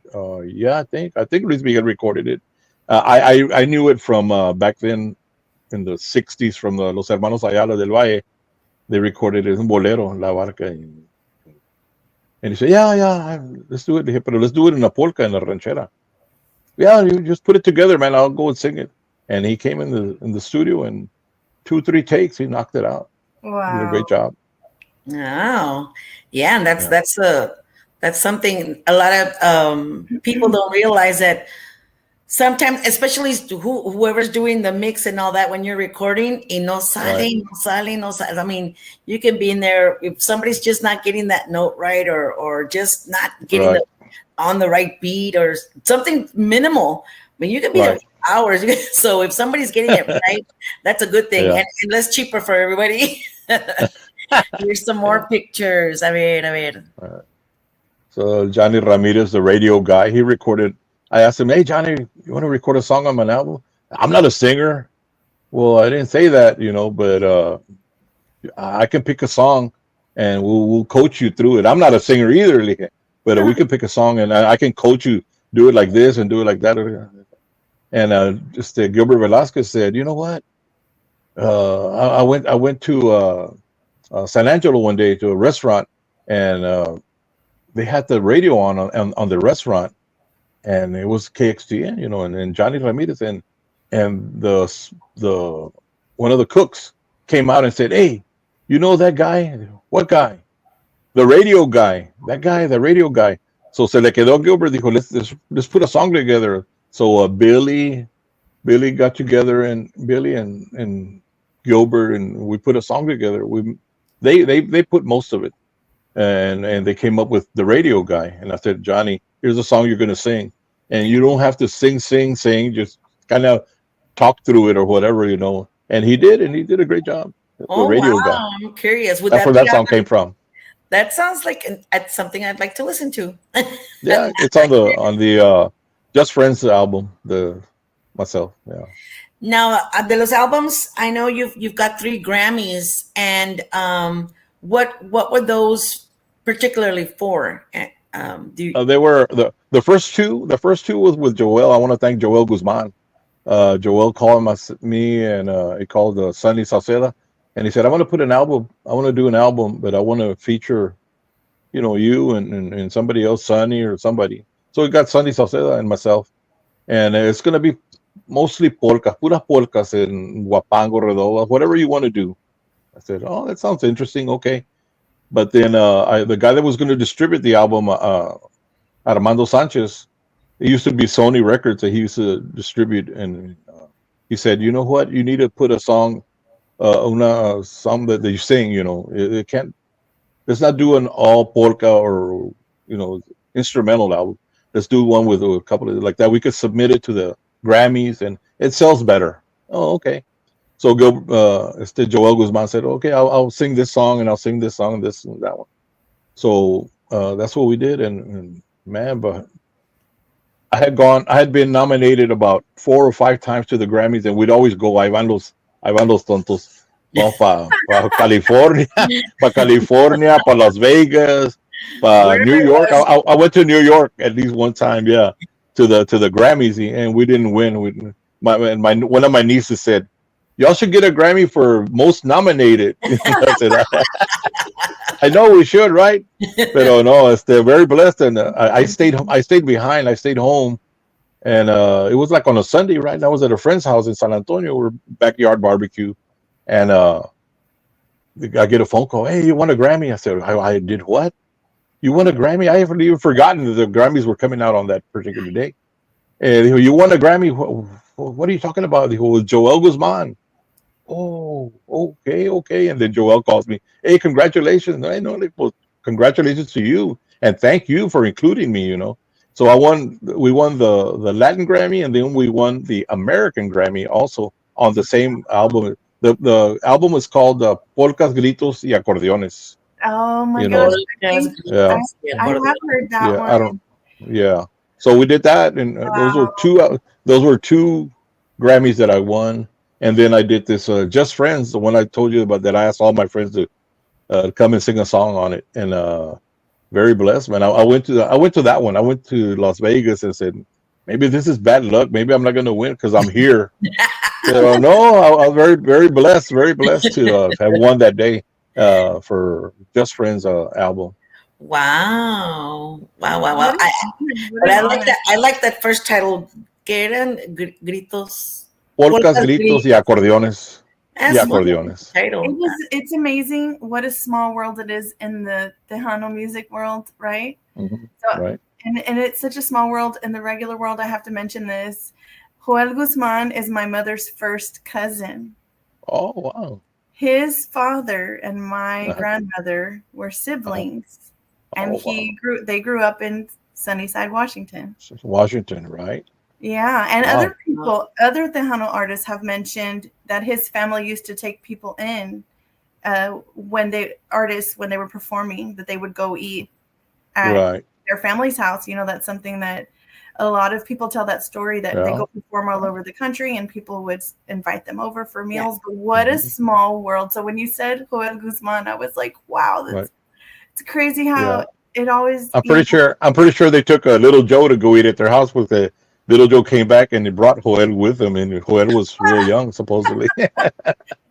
yeah, I think Luis Miguel recorded it. I knew it from back then in the '60s from Los Hermanos Ayala del Valle. They recorded it in bolero, La Barca. And he said, yeah, let's do it. Dije, pero let's do it in a polka, in a ranchera. Yeah, you just put it together, man. I'll go and sing it. And he came in the studio and 2-3 takes, he knocked it out. Wow. He did a great job. Oh, yeah, and that's something a lot of people don't realize that sometimes, especially whoever's doing the mix and all that, when you're recording, y no sale, Right. no sale, no sale. I mean, you can be in there if somebody's just not getting that note right, or just not getting Right. the on the right beat or something minimal. I mean, you can be there Right. for hours. So if somebody's getting it right, that's a good thing, Yeah. and less cheaper for everybody. Here's some more pictures. I mean. So Johnny Ramirez, the radio guy, he recorded. I asked him, "Hey Johnny, you want to record a song on my album?" I'm not a singer. Well, I didn't say that, but I can pick a song, and we'll coach you through it. I'm not a singer either, but we can pick a song, and I can coach you, do it like this and do it like that. And just Gilbert Velasquez said, "You know what? I went to San Angelo one day to a restaurant, and they had the radio on the restaurant, and it was KXTN, and Johnny Ramirez and the one of the cooks came out and said, "Hey, you know that guy? What guy? The radio guy. That guy, the radio guy." So se le quedó Gilbert. Dijo, let's put a song together. So Billy got together, and Billy and Gilbert, and we put a song together. They put most of it, and they came up with the radio guy. And I said, Johnny, here's a song you're gonna sing, and you don't have to sing. Just kind of talk through it or whatever. And he did, and he did a great job. The Oh radio guy. wow, I'm curious. Would That's that where be that song came from. That sounds like something I'd like to listen to. Yeah, it's on the Just Friends album. Myself. Yeah. Now, de los albums, I know you've got 3 Grammys, and what were those particularly for? Do you, They were the first two. The first two was with Joel. I want to thank Joel Guzman. Joel called me, and he called Sonny Salceda, and he said, "I want to put an album. I want to do an album, but I want to feature, you and somebody else, Sonny or somebody." So we got Sonny Salceda and myself, and it's gonna be mostly polkas, puras polkas and guapango, redowas, whatever you want to do. I said, "Oh, that sounds interesting. Okay." But then the guy that was going to distribute the album, Armando Sanchez, it used to be Sony Records that he used to distribute, and he said, "You know what? You need to put a song, una song that you sing. It can't. Let's not do an all polka or instrumental album. Let's do one with a couple of like that. We could submit it to the Grammys, and it sells better." Oh, okay. So Joel Guzman said, "Okay, I'll sing this song, and I'll sing this song, this and that one." So that's what we did, and man, but I had been nominated about 4 or 5 times to the Grammys, and we'd always go. Ahí van los tontos. Vamos para California, para California, para Las Vegas, para New York. I went to New York at least one time, yeah, to the Grammys, and we didn't win. My one of my nieces said, "Y'all should get a Grammy for most nominated." I said, "I know we should, right?" But no, they're very blessed, and I stayed home. I stayed behind. I stayed home, and it was like on a Sunday, right? And I was at a friend's house in San Antonio. We're backyard barbecue, and I get a phone call. "Hey, you won a Grammy?" I said, I did what? You won a Grammy? I haven't even forgotten that the Grammys were coming out on that particular day. And he goes, "You won a Grammy? What are you talking about?" He goes, "Joel Guzman." Oh, okay. And then Joel calls me. "Hey, congratulations." I know, well, congratulations to you, and thank you for including me. So we won the Latin Grammy, and then we won the American Grammy also on the same album. The album is called Polcas, Gritos y Acordeones. Oh my You gosh. know, I, yeah, I have heard that yeah. one. I don't. Yeah. So we did that, and those were Wow. two. Those were two Grammys that I won, and then I did this Just Friends, the one I told you about that I asked all my friends to come and sing a song on it, and very blessed, man. I went to that one. I went to Las Vegas and said, maybe this is bad luck. Maybe I'm not going to win because I'm here. So no, I was very blessed to have won that day for Just Friends album. Wow. What But I an like honor. that. I like that first title. Que eran gritos. Polcas, gritos y acordeones. That's Y one acordeones. title. It's amazing what a small world it is in the Tejano music world, right? Mhm. So Right. And it's such a small world. In the regular world, I have to mention this. Joel Guzman is my mother's first cousin. Oh, wow. His father and my grandmother were siblings, and they grew up in Sunnyside, Washington. Washington, right? Yeah, and Wow. other people, other Tejano artists have mentioned that his family used to take people in when they were performing, that they would go eat at their family's house. That's something that a lot of people tell that story, that they go perform all over the country and people would invite them over for meals. But what a small world. So when you said Joel Guzman, I was like, wow, it's crazy how it always. I'm pretty sure they took a Little Joe to go eat at their house with the Little Joe came back and they brought Joel with them, and Joel was real young, supposedly.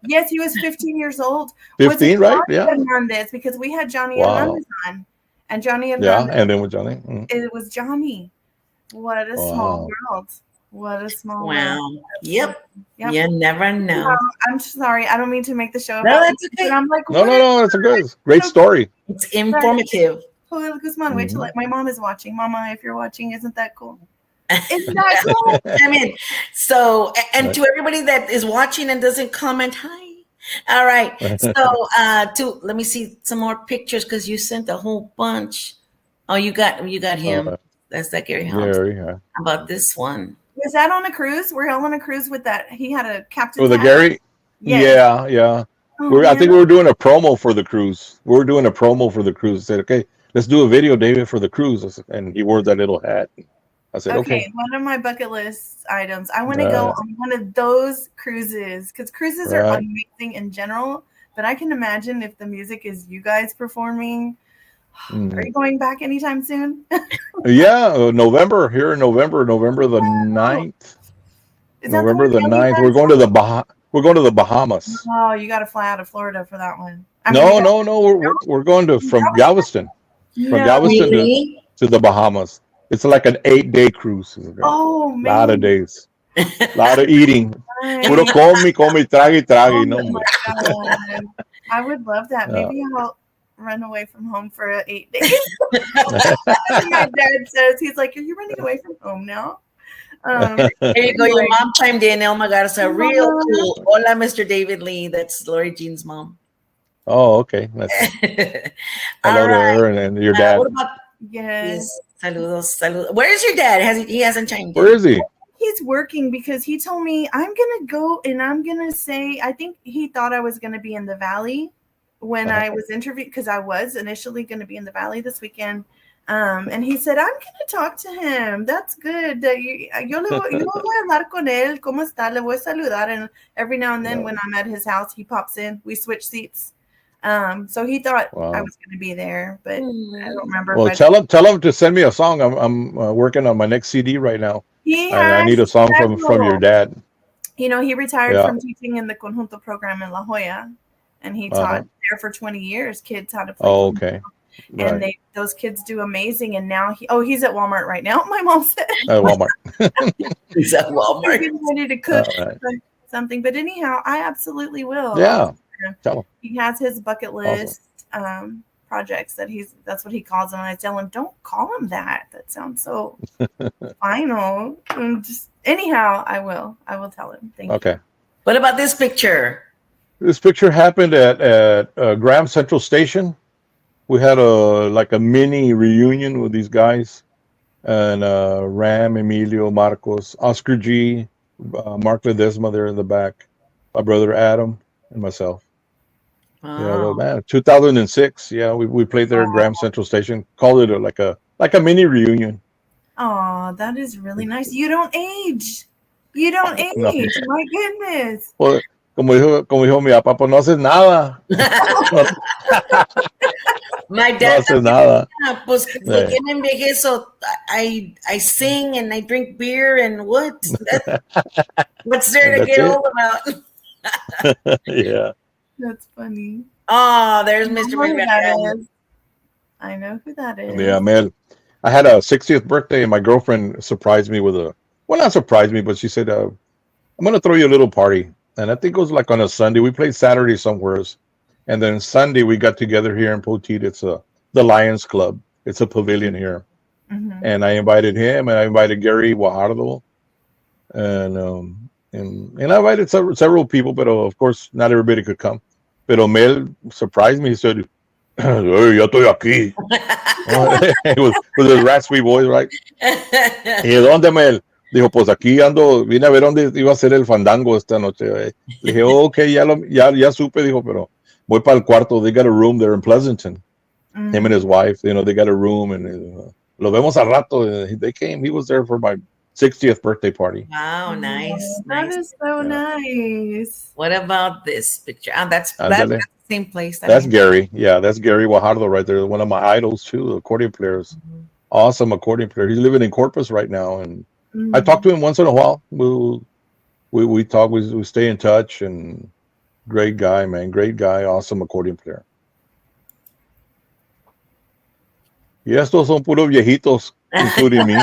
Yes, he was 15 years old. 15, right? Yeah. Hernandez, because we had Johnny Hernandez on, and Johnny Hernandez. Yeah, and then with Johnny. It was Johnny. What a small world. What a small world. Yep. You never know. I'm sorry. I don't mean to make the show about that's okay. I'm like, no, it's a great story. It's informative. Joel Guzman, wait till my mom is watching. Mama, if you're watching, isn't that cool? Isn't that cool? I mean, so, and to everybody that is watching and doesn't comment, hi. All right. So, let me see some more pictures, because you sent a whole bunch. Oh, you got him. That's that Gary Helms. How about this one? Was that on a cruise? We're all on a cruise with that. He had a captain. With the Gary? Yeah. Oh, I think we were doing a promo for the cruise. Said, okay, let's do a video, David, for the cruise. And he wore that little hat. I said, okay. One of my bucket list items. I want to go on one of those cruises, because cruises are amazing in general. But I can imagine if the music is you guys performing. Are you going back anytime soon? November the 9th. November the 9th. We're going to the Bahamas. Oh, you got to fly out of Florida for that one. No. We're going from Galveston. From Galveston to the Bahamas. It's like an 8-day cruise. Oh, man. A lot of days. A lot of eating. Puro come, tragui. No, I would love that. Maybe I'll run away from home for 8 days. My dad says, he's like, are you running away from home now? There you go. Your mom chimed in. Elma Garza, real cool. Hola, Mr. David Lee. That's Lori Jean's mom. Oh, okay. Hello to her and your dad. What about Saludos. Where's your dad? He hasn't chimed in. Where is he? He's working, because he told me I'm gonna go and I'm gonna say, I think he thought I was gonna be in the Valley when I was interviewed, because I was initially going to be in the Valley this weekend. And he said, I'm going to talk to him. That's good. Yo voy a hablar con él. ¿Cómo está? Le voy a saludar. And every now and then when I'm at his house, he pops in. We switch seats. So he thought I was going to be there, but I don't remember. Well, tell him to send me a song. I'm working on my next CD right now. I need a song from your dad. He retired from teaching in the Conjunto program in La Jolla. And he taught there for 20 years, kids how to play. Oh, okay. And those kids do amazing. And now he's at Walmart right now. My mom said. At Walmart. He's at Walmart. He's ready to cook something. But anyhow, I absolutely will. Yeah. Tell him. He has his bucket list projects that's what he calls them. And I tell him, don't call him that. That sounds so final. Anyhow, I will tell him. Thank you. Okay. What about this picture? This picture happened at Graham Central Station. We had a mini reunion with these guys, and Ram, Emilio, Marcos, Oscar G, Mark Ledesma there in the back, my brother Adam, and myself. Wow. Yeah, well, man, 2006. Yeah, we played there at Graham Central Station. Called it like a mini reunion. Oh, that is really nice. You don't age. No. My goodness. Well, como dijo mi papá, pues no haces nada. My dad no haces nada. Pues, ¿por qué me envejezo? I sing and I drink beer and what? What's there to get old about? Yeah. That's funny. Oh, there's Mr. Rivera. I know who that is. Yeah, man. I had a 60th birthday and my girlfriend surprised me not surprised me, but she said, I'm going to throw you a little party. And I think it was like on a Sunday. We played Saturday somewhere. And then Sunday we got together here in Poteet. It's the Lions Club. It's a pavilion here. and I invited him, and I invited Gary Guajardo, and I invited several people, but of course not everybody could come. Pero Mel surprised me. He said, "Hey, yo estoy aquí." It was with his raspy voice, right? ¿Y dónde, Mel? Dijo, pues aquí ando, vine a ver dónde iba a ser el fandango esta noche. Le dije, oh, ok, ya supe, dijo, pero voy para el cuarto. They got a room there in Pleasanton. Him and his wife, they got a room, and lo vemos al rato. They came. He was there for my 60th birthday party. Wow, nice. That nice. is so nice. What about this picture? That's the same place. That's Gary. Yeah, that's Gary Guajardo right there. One of my idols too, accordion players. Awesome accordion player. He's living in Corpus right now, and I talk to him once in a while. We talk. We stay in touch, and great guy, man. Great guy. Awesome accordion player. Y estos son puros viejitos, including me.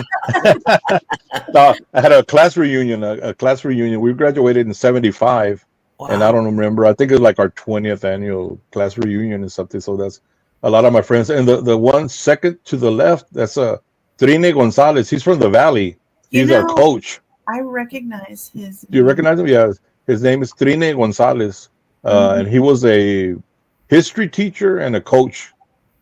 I had a class reunion. We graduated in '75. Wow. And I don't remember. I think it's like our 20th annual class reunion or something. So that's a lot of my friends. And the one second to the left, that's Trine Gonzalez. He's from the Valley. He's our coach. I recognize his. Do you recognize him? Yeah. His name is Trine Gonzalez. And he was a history teacher and a coach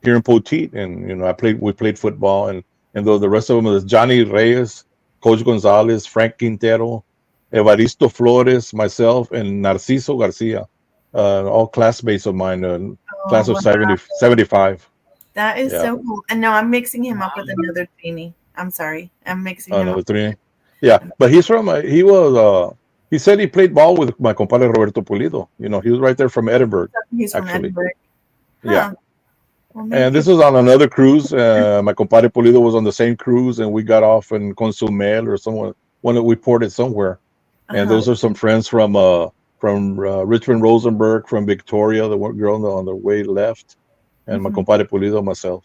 here in Poteet. And, we played football. And the rest of them was Johnny Reyes, Coach Gonzalez, Frank Quintero, Evaristo Flores, myself, and Narciso Garcia, all classmates of mine, class of 75. That is so cool. And no, I'm mixing him up with another Trini. I'm sorry. I'm mixing him up. Trini. Yeah, but he's from, he said he played ball with my compadre Roberto Pulido. He was right there from Edinburgh. He's from Edinburgh. Huh. Yeah. Well, and this was on another cruise. My compadre Pulido was on the same cruise, and we got off in Consumel or somewhere. One that we ported somewhere. And those are some friends from Richmond Rosenberg, from Victoria, the one girl on the way left, and my compadre Pulido, myself.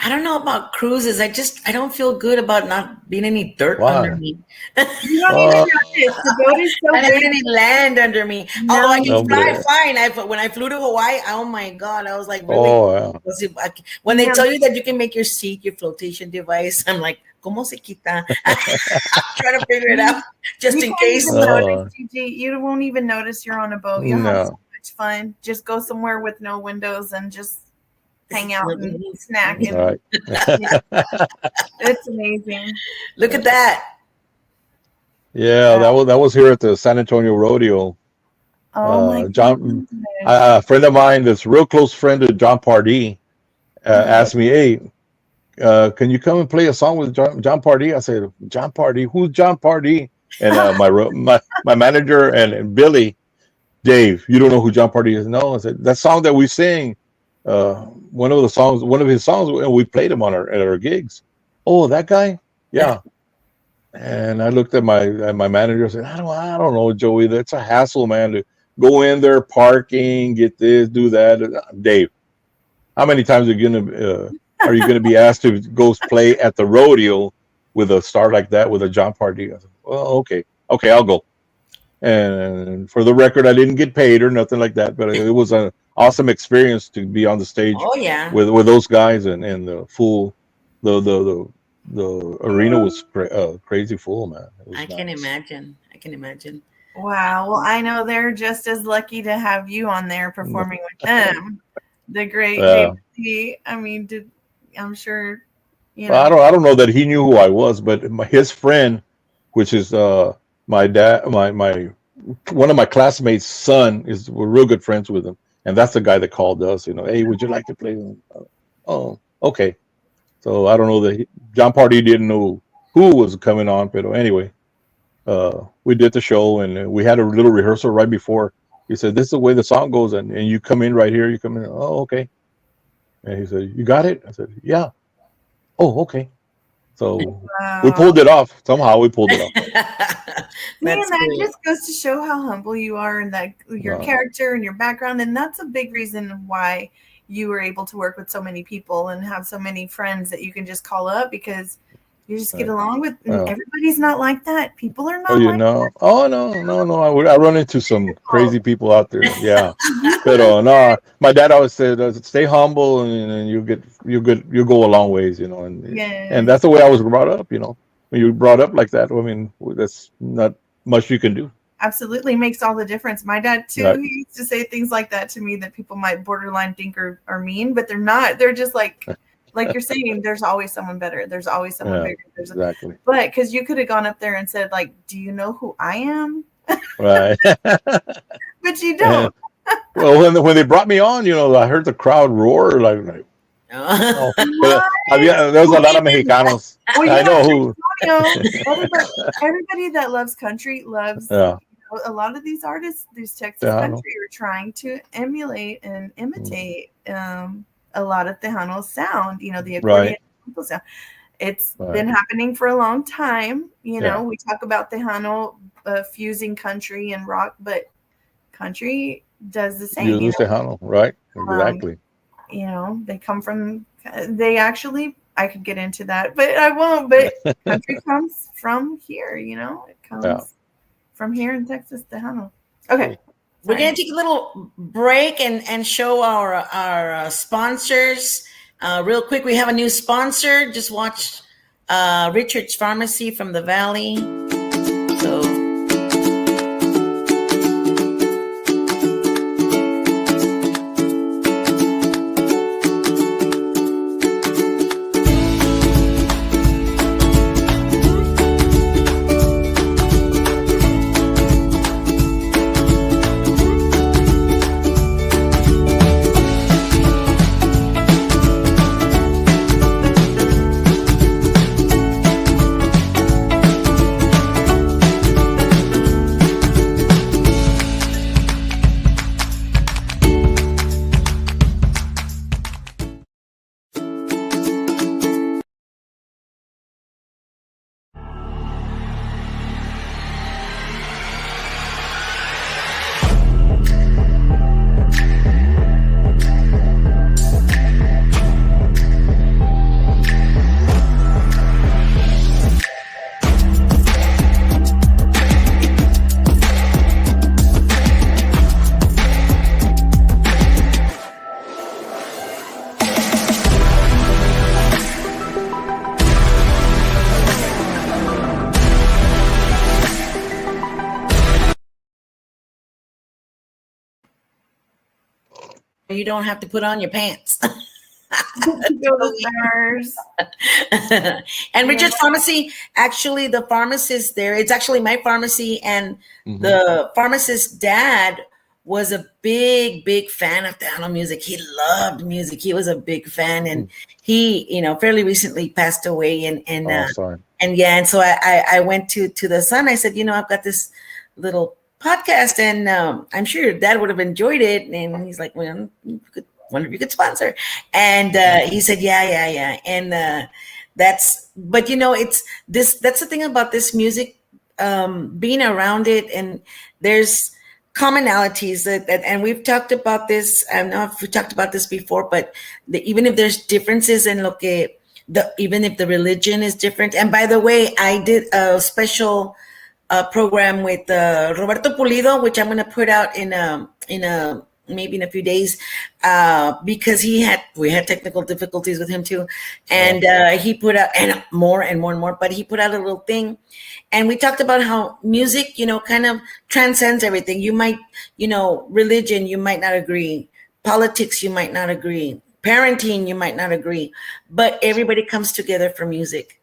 I don't know about cruises. I don't feel good about not being any dirt under me. You don't even notice. The boat is so big. Any land under me. No. Although I can fly fine. When I flew to Hawaii, oh my God, I was like, really? When they tell you that you can make your seat your flotation device, I'm like, ¿cómo se quita? I'm trying to figure it out just in case. You won't even notice you're on a boat. You'll have so much fun. Just go somewhere with no windows and just hang out and snack. And it's amazing. Look at that. Yeah, that was here at the San Antonio Rodeo. Oh John, a friend of mine, that's real close friend of John Pardee, asked me, "Hey, can you come and play a song with John Pardee?" I said, "John Pardee? Who's John Pardee?" And my manager and Billy, Dave, you don't know who John Pardee is? No, I said, that song that we sing. One of his songs, and we played him at our gigs. Oh, that guy? Yeah. And I looked at my manager and said, I don't know, Joey. That's a hassle, man, to go in there, parking, get this, do that. Dave, how many times are you gonna be asked to go play at the rodeo with a star like that, with a John Pardee? I said, well, okay, I'll go. And for the record, I didn't get paid or nothing like that, but it was an awesome experience to be on the stage with those guys, and the full the arena was crazy full, man. I can imagine. Wow. Well, I know they're just as lucky to have you on there performing with them. The great JP. I mean, I'm sure. I don't know that he knew who I was, but his friend, which is my dad, my one of my classmates' son, we're real good friends with him. And that's the guy that called us, hey, would you like to play? Oh, okay. So I don't know that John Pardee didn't know who was coming on, but anyway, we did the show, and we had a little rehearsal right before. He said, this is the way the song goes, and you come in right here, you come in. Oh, okay. And he said, you got it? I said, yeah. Oh, okay. So we pulled it off. Somehow we pulled it off. Man, that just goes to show how humble you are, and that your character and your background. And that's a big reason why you were able to work with so many people and have so many friends that you can just call up, because You just get along with, and Well, everybody's not like that. People are oh, not like oh no. I run into some that. crazy people out there. Yeah, but no, my dad always said, "Stay humble, and you go a long ways." And Yes, that's the way I was brought up. When you're brought up like that, I mean, that's not much you can do, absolutely makes all the difference. My dad too, right? he used to say things like that to me that people might borderline think are mean, but they're not. They're just like you're saying, there's always someone better. There's always someone Yeah, bigger. exactly. But because you could have gone up there and said, like, do you know who I am? Right. But you And, don't. well, when they brought me on, I heard the crowd roar like oh, What? there was a lot of Mexicanos. Well, I know who. Antonio, everybody that loves country loves Yeah, a lot of these artists, these Texas Tejano. country, are trying to emulate and Mm, imitate a lot of Tejano's sound, the accordion right, sound. It's right. been happening for a long time. Yeah, We talk about Tejano fusing country and rock, but country does the same. uses Tejano, right? Um, Exactly. they come from, they actually, I could get into that, but I won't. But country comes from here, it Yeah. comes from here in Texas, Tejano. Okay. We're going to take a little break and show our sponsors real quick. We have a new sponsor. Just watch Richard's Pharmacy from the Valley. So you don't have to put on your pants. And Richard's Pharmacy, actually, the pharmacist there, it's actually my pharmacy, and the pharmacist's dad was a big fan of Tejano music. He loved music. He was a big fan, and he, fairly recently passed away. Sorry. And so I went to the Sun. I said, I've got this little podcast, and I'm sure your dad would have enjoyed it. And he's like, well, wonder if you could sponsor. And he said, yeah. And but it's this, that's the thing about this music, being around it, and there's commonalities that and we've talked about this. I don't know if we talked about this before, but even if there's differences in even if the religion is different. And by the way, I did a special program with Roberto Pulido, which I'm going to put out in maybe in a few days, because we had technical difficulties with him too, and he put out and more, but he put out a little thing, and we talked about how music, kind of transcends everything. You might, religion, you might not agree, politics, you might not agree, parenting, you might not agree, but everybody comes together for music.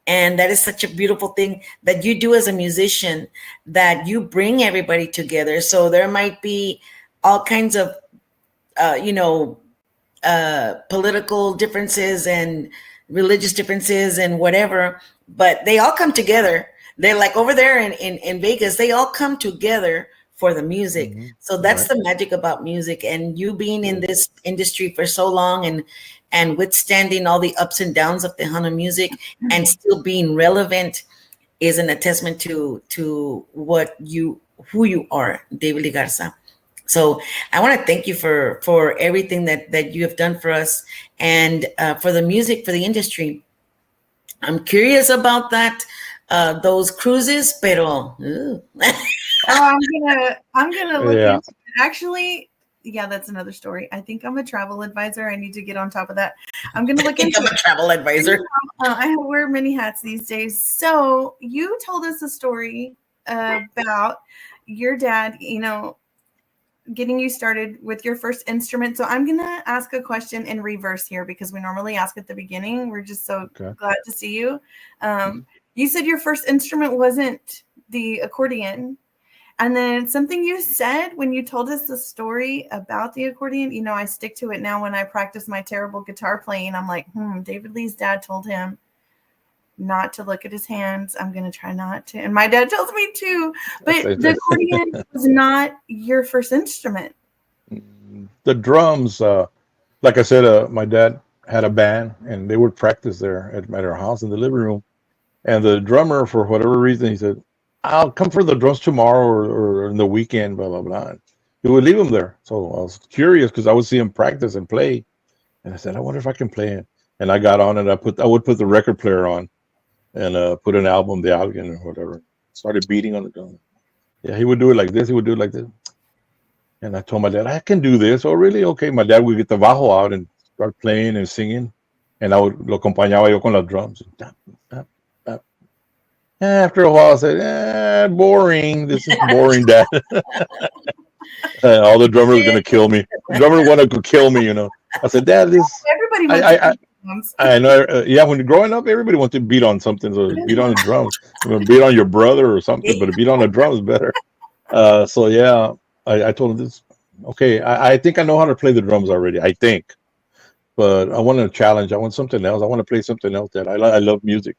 And that is such a beautiful thing that you do as a musician, that you bring everybody together. So there might be all kinds of, political differences and religious differences and whatever, but they all come together. They're like over there in Vegas, they all come together for the music. So that's the magic about music. And you being in this industry for so long and withstanding all the ups and downs of Tejano music and still being relevant is an attestament to who you are, David Lee Garza. So I want to thank you for everything that you have done for us and for the music, for the industry. I'm curious about that, those cruises, pero. Oh, I'm gonna look Yeah. into it. Actually, yeah, that's another story. I think I'm a travel advisor. I need to get on top of that. I'm gonna I look think into I'm a it. travel advisor. I wear many hats these days. So you told us a story about your dad, getting you started with your first instrument. So I'm going to ask a question in reverse here because we normally ask at the beginning. We're just so Okay. glad to see you. You said your first instrument wasn't the accordion. And then something you said when you told us the story about the accordion, I stick to it now when I practice my terrible guitar playing. I'm like, David Lee's dad told him not to look at his hands. I'm going to try not to. And my dad tells me to. But the accordion was not your first instrument. The drums, like I said, my dad had a band and they would practice there at our house in the living room. And the drummer, for whatever reason, he said, I'll come for the drums tomorrow or in the weekend, blah, blah, blah. And he would leave them there. So I was curious because I would see him practice and play. And I said, I wonder if I can play it. And I got on and I would put the record player on and put an album, the album or whatever. Started beating on the drum. Yeah, he would do it like this. He would do it like this. And I told my dad, I can do this. Oh, really? Okay. My dad would get the bajo out and start playing and singing. And lo acompañaba yo con las drums. After a while, I said, boring. This is boring, Dad. All the drummers going to kill me. The drummer wanted to kill me, I said, Dad, everybody wants to drums. I know. Yeah, when you're growing up, everybody wants to beat on something. So beat on the drums. Beat on your brother or something, but beat on the drums better. So, yeah, I told him this. Okay, I think I know how to play the drums already. I think. But I want a challenge. I want something else. I want to play something else that I love music.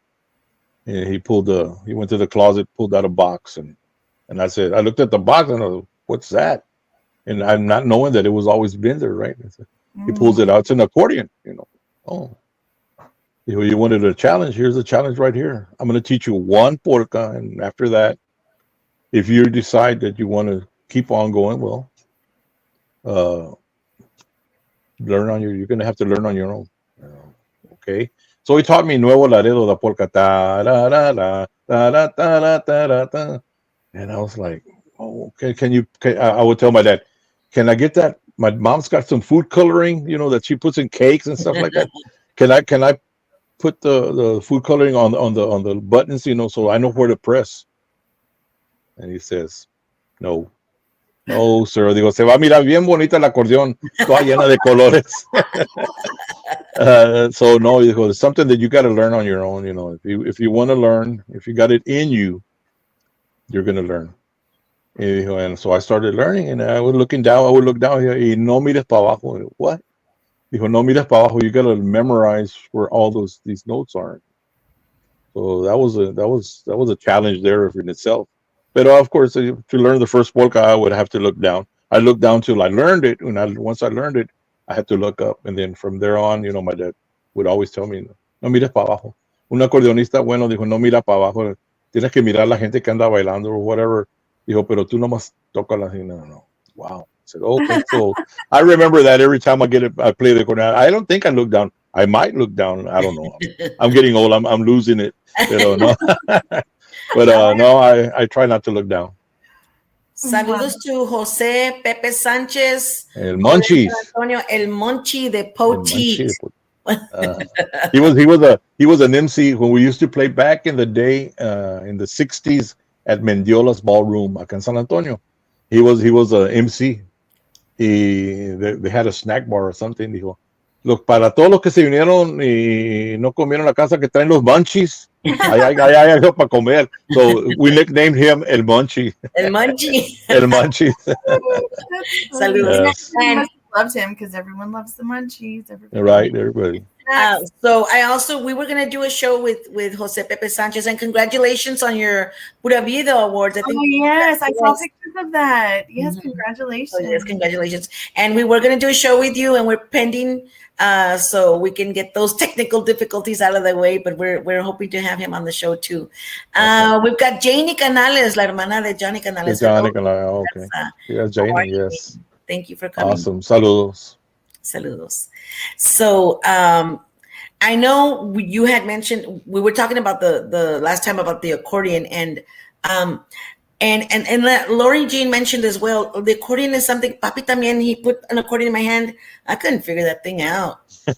And he went to the closet, pulled out a box, and I said, I looked at the box and I was, what's that? And I'm not knowing that it was always been there, right? He pulls it out. It's an accordion, Oh, you wanted a challenge? Here's a challenge right here. I'm going to teach you one polka, and after that, if you decide that you want to keep on going, well, you're going to have to learn on your own. Okay. So he taught me Nuevo Laredo, the polka. Ta, da, da, da, da, da, da, da, da, da. And I was like, oh, okay. I would tell my dad, can I get that? My mom's got some food coloring, that she puts in cakes and stuff like that. Can I put the food coloring on the buttons, so I know where to press? And he says, no. No, sir. Digo, se va a mirar bien bonita el acordeón, toda llena de colores. So no, it's something that you got to learn on your own. If you want to learn, if you got it in you, you're gonna learn. And so I started learning, and I was looking down. I would look down here, y no mires para abajo. What? Dijo, no mires para abajo. You got to memorize where all these notes are. So that was a challenge there in itself. But of course, to learn the first polka, I would have to look down. I looked down till I learned it. Once I learned it, I had to look up, and then from there on, my dad would always tell me, no mires para abajo. Un acordeonista bueno dijo, no mira para abajo. Tienes que mirar la gente que anda bailando or whatever. Dijo, pero tú nomás tócala así. No. Wow. I said, okay. So I remember that every time I play the accordion. I don't think I look down. I might look down. I don't know. I'm getting old. I'm losing it. No. But no, I try not to look down. Saludos to Jose Pepe Sanchez. El Monchis. Antonio, El Monchi de Poteet. He was an MC when we used to play back in the day, in the 60s at Mendiolas Ballroom acá en San Antonio. He was a MC. They had a snack bar or something. Dijo, para todos los que se vinieron y no comieron la casa, que traen los Monchis. Hay algo para comer. So we nicknamed him El Monchi. El Monchi. El Monchi. Saludos. Yes. And loved him because everyone loves the Munchies. Right, everybody. So we were going to do a show with Jose Pepe Sanchez, and congratulations on your Pura Vida Awards. I saw pictures of that. Yes, congratulations. Oh, yes, congratulations. And we were going to do a show with you, and we're pending so we can get those technical difficulties out of the way, but we're hoping to have him on the show too. We've got Janie Canales, la hermana de Johnny Canales. Johnny Canales, okay. Yes, Janie, yes. Thank you for coming. Awesome. Saludos. So I know you had mentioned, we were talking about the last time about the accordion, um and Lori Jean mentioned as well, the accordion is something. Papi también, he put an accordion in my hand. I couldn't figure that thing out. No,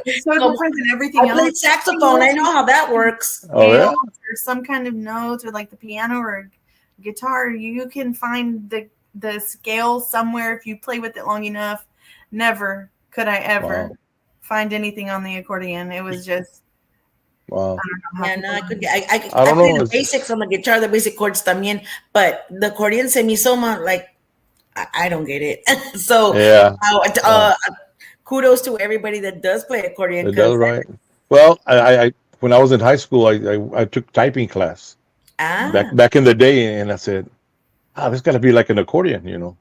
it's so So, different than everything I else. played saxophone. I know how that works. Oh yeah. Scales or some kind of notes, or like the piano or guitar, you can find the scale somewhere if you play with it long enough. Never could I ever Wow. find anything on the accordion. It was just Wow. I don't know how Yeah, no, I people could. do it. I I don't play know. the It's, basics on the guitar, the basic chords también, but the accordion se me hizo like I don't get it. So, yeah. uh, kudos to everybody that does play accordion, It does, because right? Well, I when I was in high school, I took typing class ah, back in the day, and I said, "Ah, this got to be like an accordion, you know?"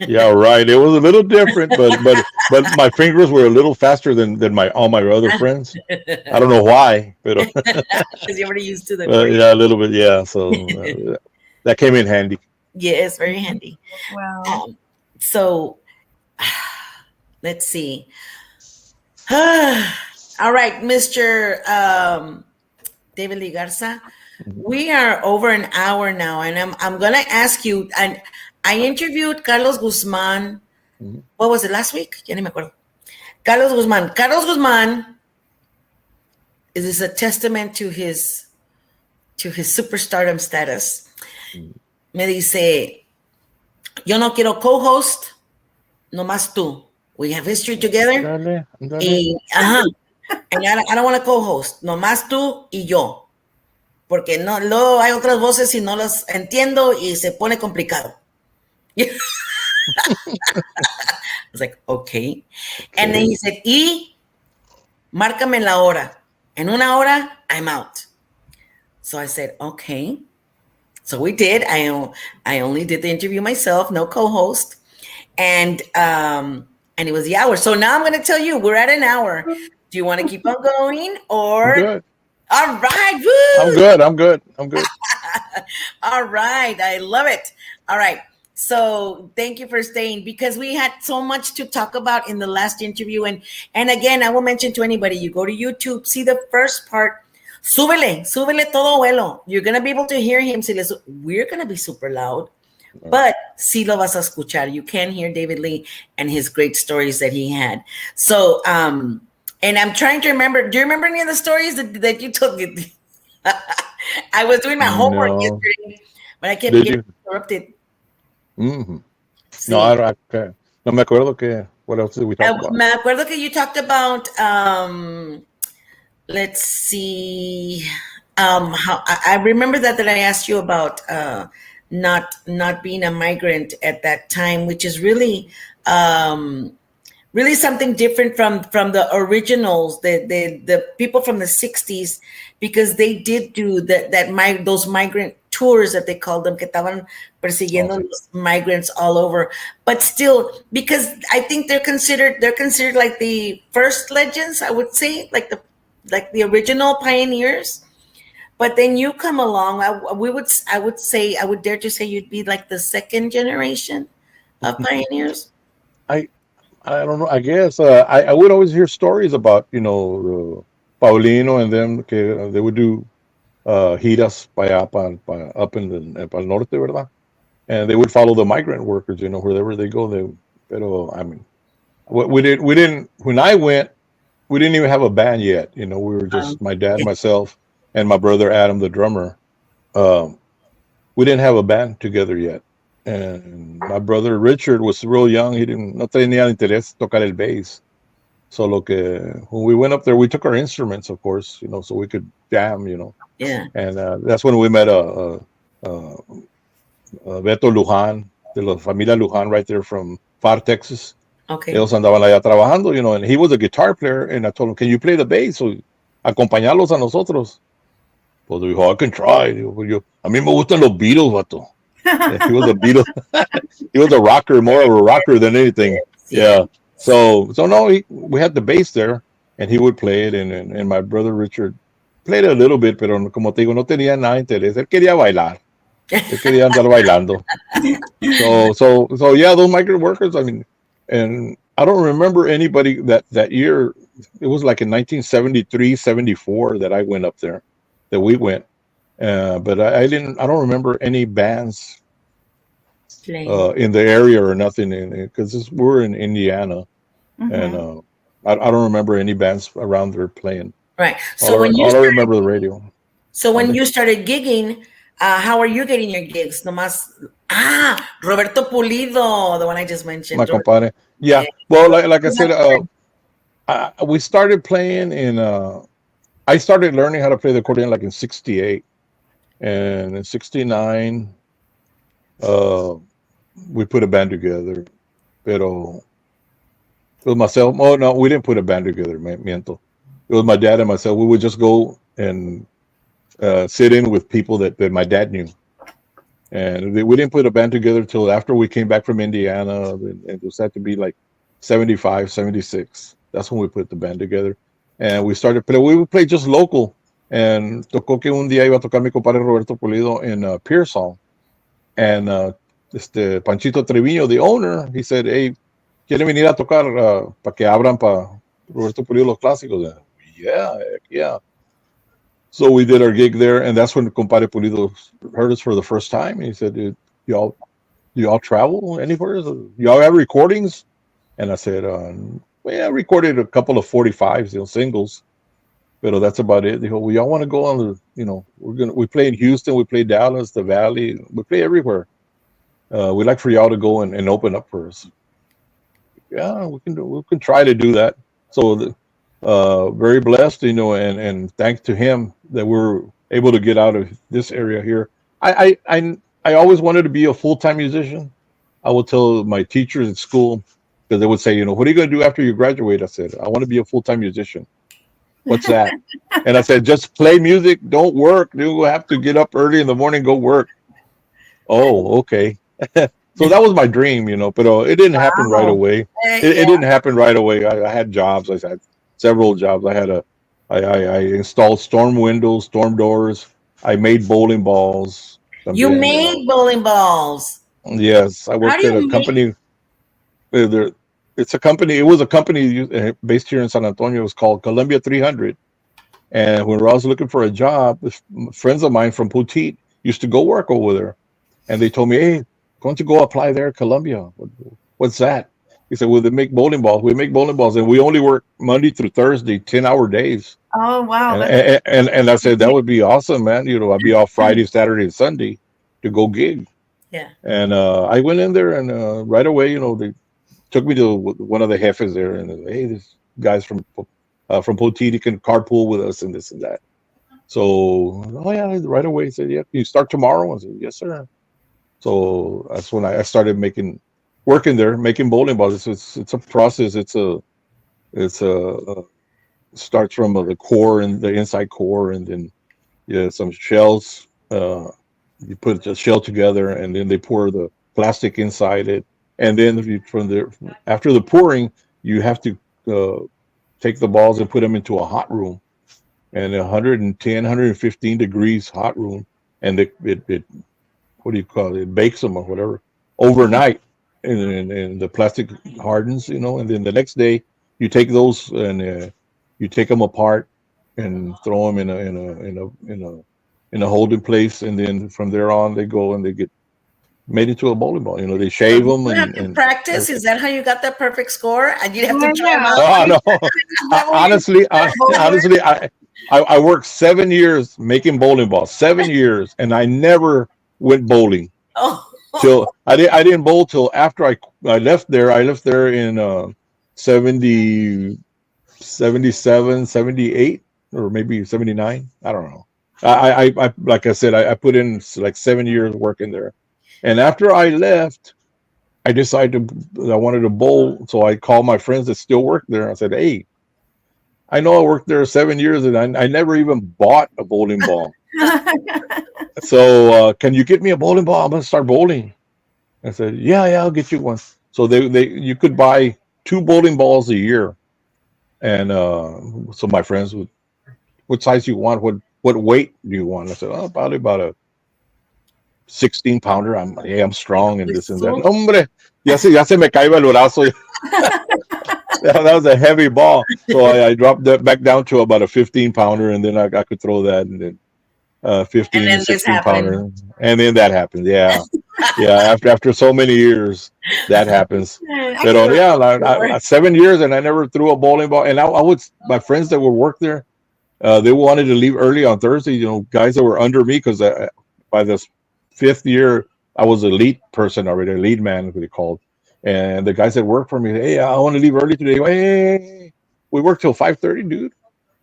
Yeah, right. It was a little different, but my fingers were a little faster than my all my other friends. I don't know why, but because you're already used to the accordion. yeah, a little bit. Yeah, so that came in handy. Yeah, it's very handy. Wow. So let's see. All right, Mr. David Lee Garza, we are over an hour now, and I'm gonna ask you. And I interviewed Carlos Guzman. Mhm. What was it, last week? Ya ni me acuerdo. Carlos Guzman. Carlos Guzman is a testament to his superstardom status. Me dice, yo no quiero co-host, nomás tú. We have history together. Dale, dale. Ajá. And I don't want to co-host, nomás tú y yo. Porque no, luego hay otras voces y no las entiendo y se pone complicado. I was like, okay. And then he said, y márcame la hora. En una hora, I'm out. So I said, okay. So we did. I only did the interview myself, no co-host. And it was the hour. So now I'm going to tell you, we're at an hour. Do you want to keep on going, or? I'm good. All right. Woo! I'm good. All right. I love it. All right. So thank you for staying, because we had so much to talk about in the last interview. And again, I will mention to anybody, you go to YouTube, see the first part. Súbele todo vuelo. You're going to be able to hear him. We're going to be super loud, but sí lo vas a escuchar. You can hear David Lee and his great stories that he had. So, and I'm trying to remember. Do you remember any of the stories that you told me? I was doing my homework yesterday, but I kept getting interrupted. Mm-hmm. Sí. No me acuerdo que what else did we talk about? Me acuerdo que you talked about let's see, how I remember that I asked you about not being a migrant at that time, which is really really something different from the originals, the people from the 60s, because they did do those migrant tours that they called them, que estaban persiguiendo los migrants all over. But still, because I think they're considered like the first legends, I would say, like the original pioneers. But then you come along, I would dare to say you'd be like the second generation of pioneers. I don't know. I guess I would always hear stories about, Paulino and them, que they would do giras para allá, up in the para el norte, ¿verdad? And they would follow the migrant workers, wherever they go. Pero I mean, we didn't. When I went, we didn't even have a band yet. We were just my dad, myself, and my brother Adam, the drummer. We didn't have a band together yet. And my brother Richard was real young. No tenía interés tocar el bass. So when we went up there, we took our instruments, of course, so we could jam, Yeah. And that's when we met Beto Lujan, de la familia Lujan, right there from Far, Texas. Okay. Ellos andaban allá trabajando, and he was a guitar player. And I told him, "Can you play the bass? So acompañarlos a nosotros." Pues dijo, "I can try." Digo, a mí me gustan los Beatles, vato. He was a Beatle. He was a rocker, more of a rocker than anything. Yeah. So no, we had the bass there, and he would play it, and my brother Richard played it a little bit, pero como te digo, no tenía nada de interés. Él quería bailar. Él quería andar bailando. So yeah, those migrant workers. I mean, and I don't remember anybody that year it was like in 1973, 74 that I went up there, that we went. But I don't remember any bands Playing. in the area or nothing, because we're in Indiana, and I don't remember any bands around there playing. Right. All I remember the radio. So when you started gigging, how are you getting your gigs? Nomás, Roberto Pulido, the one I just mentioned. My compadre. Yeah. Well, like I said, we started playing I started learning how to play the accordion like in 68. And in 69, we put a band together. Pero it was myself. Oh, no, we didn't put a band together, miento. It was my dad and myself. We would just go and sit in with people that my dad knew. And we didn't put a band together till after we came back from Indiana. And it was had to be like 75, 76. That's when we put the band together. And we started playing. We would play just local. And tocó que un día iba a tocar mi compadre Roberto Pulido in Pearsall. And Panchito Treviño, the owner, he said, hey, ¿quieren venir a tocar para que abran para Roberto Pulido los clásicos? And, yeah. So we did our gig there, and that's when compadre Pulido heard us for the first time. He said, do y'all travel anywhere? Do y'all have recordings? And I said, I recorded a couple of 45s, singles. But that's about it. They go, well, y'all want to go on we play in Houston, we play Dallas, the Valley, we play everywhere. We'd like for y'all to go and open up for us. Yeah, we can try to do that. So very blessed, and thanks to him that we're able to get out of this area here. I always wanted to be a full-time musician. I would tell my teachers at school, because they would say, what are you going to do after you graduate? I said, I want to be a full-time musician. What's that? And I said, just play music, don't work. You have to get up early in the morning, go work. Oh, okay. So that was my dream, but it didn't happen right away. It didn't happen right away. I had jobs. I had several jobs. I installed storm windows, storm doors. I made bowling balls. You made bowling balls? Yes. I worked at a company. It's a company. It was a company based here in San Antonio. It was called Columbia 300. And when I was looking for a job, friends of mine from Petite used to go work over there. And they told me, hey, why don't you go apply there at Columbia? What's that? He said, well, they make bowling balls. We make bowling balls. And we only work Monday through Thursday, 10-hour days. Oh, wow. And I said, that would be awesome, man. I'd be off Friday, Saturday, and Sunday to go gig. Yeah. And I went in there, and right away, they took me to one of the jefes there, and hey, this guy's from Petite, he can carpool with us and this and that. So, right away he said, yeah, you start tomorrow? I said, yes, sir. So that's when I started working there, making bowling balls. It's a process. It starts from the core and the inside core, and then some shells. You put the shell together, and then they pour the plastic inside it. And then after the pouring, you have to take the balls and put them into a hot room, and 110, 115 degrees hot room, and it what do you call it? It bakes them or whatever overnight, and the plastic hardens, and then the next day you take those and you take them apart and throw them in a holding place, and then from there on they go and they get made into a bowling ball. They shave them. You have to practice. Is that how you got that perfect score? And you have to try them out. Oh no! honestly, I worked 7 years making bowling balls. 7 years, and I never went bowling. Oh. Till I didn't bowl till after I left there. I left there in 70, 77, 78, or maybe 79. I don't know. I like I said, I put in like 7 years working there. And after I left, I decided I wanted to bowl. So I called my friends that still work there. I said, hey, I know I worked there 7 years, and I never even bought a bowling ball. So can you get me a bowling ball? I'm going to start bowling. I said, yeah, I'll get you one. So you could buy 2 bowling balls a year. And so my friends would, what size do you want? What weight do you want? I said, probably about a 16-pounder. I'm strong and this and that. Hombre, ya se me cae el brazo. That was a heavy ball. So I dropped that back down to about a 15 pounder, and then I could throw that, and then And 15 then and this 16 happened. pounder, and then that happened. Yeah, yeah. After so many years, that happens. I But can yeah, relate. 7 years, and I never threw a bowling ball. And I would my friends that would work there, they wanted to leave early on Thursday. You know, guys that were under me because by the fifth year, I was a lead person already, a lead man, what they called. And the guys that worked for me, hey, I want to leave early today. Hey, we work till 5:30, dude.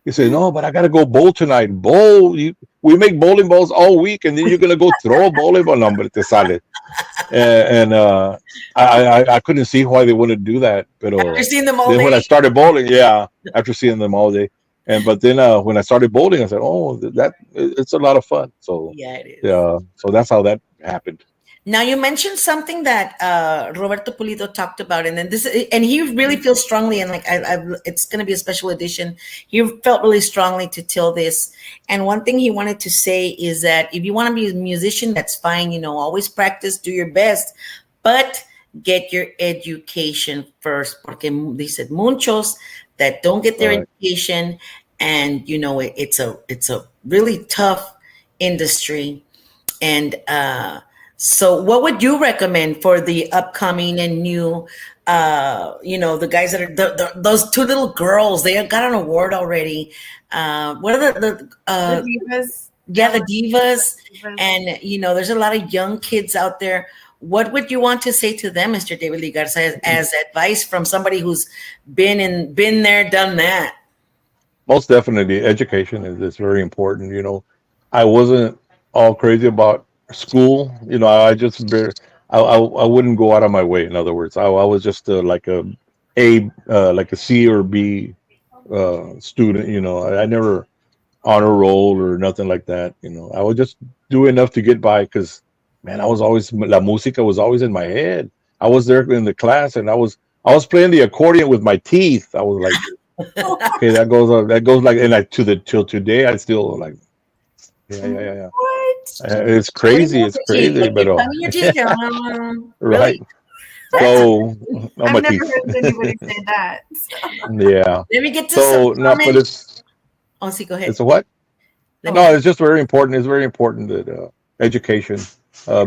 He said, no, but I gotta go bowl tonight. Bowl, we make bowling balls all week, and then you're gonna go throw a bowling ball. No, but te sale. And I couldn't see why they wouldn't do that. But After seeing them all then when I day. started bowling, yeah, after seeing them all day, but then when I started bowling, I said, oh, it's a lot of fun. So Yeah, it is. yeah, so that's how that happened. Now you mentioned something that Roberto Pulido talked about, and then this, and he really feels strongly, and like it's going to be a special edition. He felt really strongly to tell this, and one thing he wanted to say is that if you want to be a musician, that's fine. You know, always practice, do your best, but get your education first. Porque they said muchos that don't get their Right. education, and you know it's a really tough industry, and so, what would you recommend for the upcoming and new? You know, the guys that are those two little girls. They got an award already. What are The divas. yeah, the divas, Divas. and you know, there's a lot of young kids out there. What would you want to say to them, Mr. David Lee Garza, as advice from somebody who's been there, done that? Most definitely, education is very important. You know, I wasn't all crazy about school. You know, I just I wouldn't go out of my way. In other words, I was just like like a C or B student. You know, I never honor roll or nothing like that. You know, I would just do enough to get by because, man, I was always la música was always in my head. I was there in the class and I was playing the accordion with my teeth. I was like, okay, that goes like, and I to the till today I still like, yeah, yeah, yeah, yeah. What? It's What do you crazy, do with it's your teeth? crazy, Like but you're tonguing your teeth? right. Really? That's So on I've my never teeth, heard anybody say that. yeah. let me get to some So no, but comments. Oh, see, go ahead. it's a what? Let me No, get. it's just very important. It's very important that education.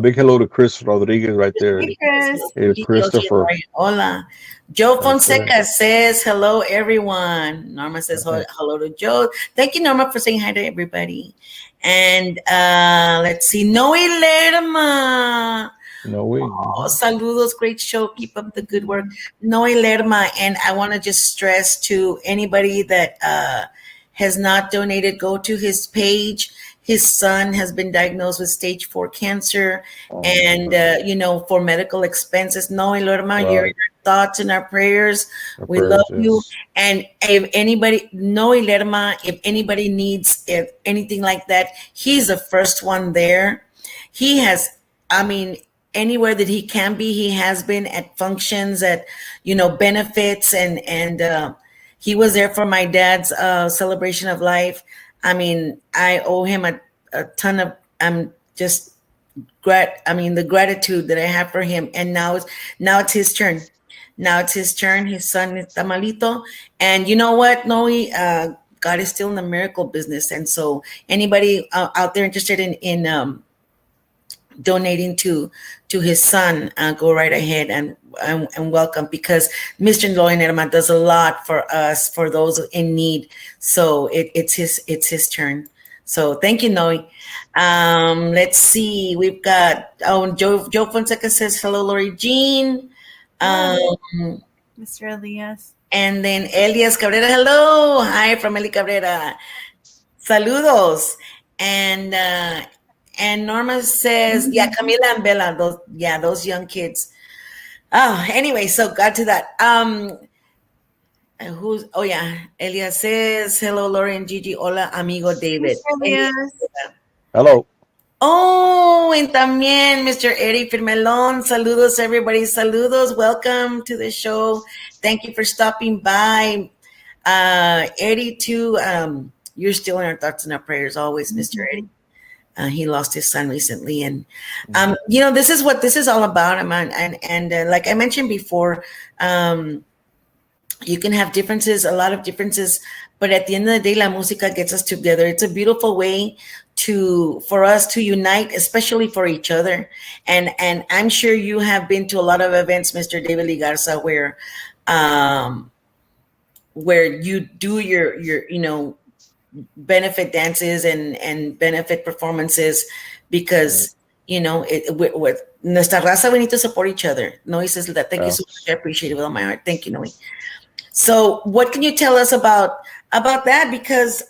Big hello to Chris Rodriguez right there. Hey, Chris. Hey, Yoshi and Christopher. Mario. Hola. Joe That's right. Fonseca says hello, everyone. Norma says Right. hello to Joe. Thank you, Norma, for saying hi to everybody. And let's see, Noe Lerma. No way. Oh, Mhm. saludos, great show. Keep up the good work. Noe Lerma. And I want to just stress to anybody that has not donated, go to his page. His son has been diagnosed with stage 4 cancer. Oh, And, you know, for medical expenses. Noe Lerma, you're in right. our thoughts and our prayers. Our We love prayers, you. yes. And if anybody, Noe Lerma, if anybody needs if anything like that, he's the first one there. He has, I mean, anywhere that he can be, he has been at functions, at you know, benefits, and he was there for my dad's celebration of life. I mean, I owe him a ton of. I'm just I mean, the gratitude that I have for him. And now it's his turn. Now it's his turn. His son is Tamalito, and you know what, Noe. God is still in the miracle business, and so anybody out there interested in donating to his son, go right ahead and welcome, because Mr. Loy Nerma does a lot for us, for those in need. So it's his turn. So thank you, Noe. Let's see. We've got Joe Fonseca says hello, Lori Jean. Hi, Um, Mr. Elias. and then Elias Cabrera, hello. Hi from Eli Cabrera. Saludos. And Norma says, yeah, Camila and Bella, those young kids. Oh, anyway, so got to that. Who's oh yeah, Elias says, hello, Lori and Gigi. Hola, amigo David. Mr. Elias. Hello. Oh, and también Mr. Eddie Firmelon. Saludos, everybody. Saludos. Welcome to the show. Thank you for stopping by. Eddie, too. You're still in our thoughts and our prayers always, Mr. Eddie. He lost his son recently, and this is what this is all about. And like I mentioned before, you can have differences, a lot of differences, but at the end of the day, la música gets us together. It's a beautiful way for us to unite, especially for each other. And I'm sure you have been to a lot of events, Mr. David Lee Garza, where you do your benefit dances and benefit performances, because with nuestra raza, we need to support each other. Noe says that. Thank you so much. I appreciate it with all my heart. Thank you, Noe. So what can you tell us about that? Because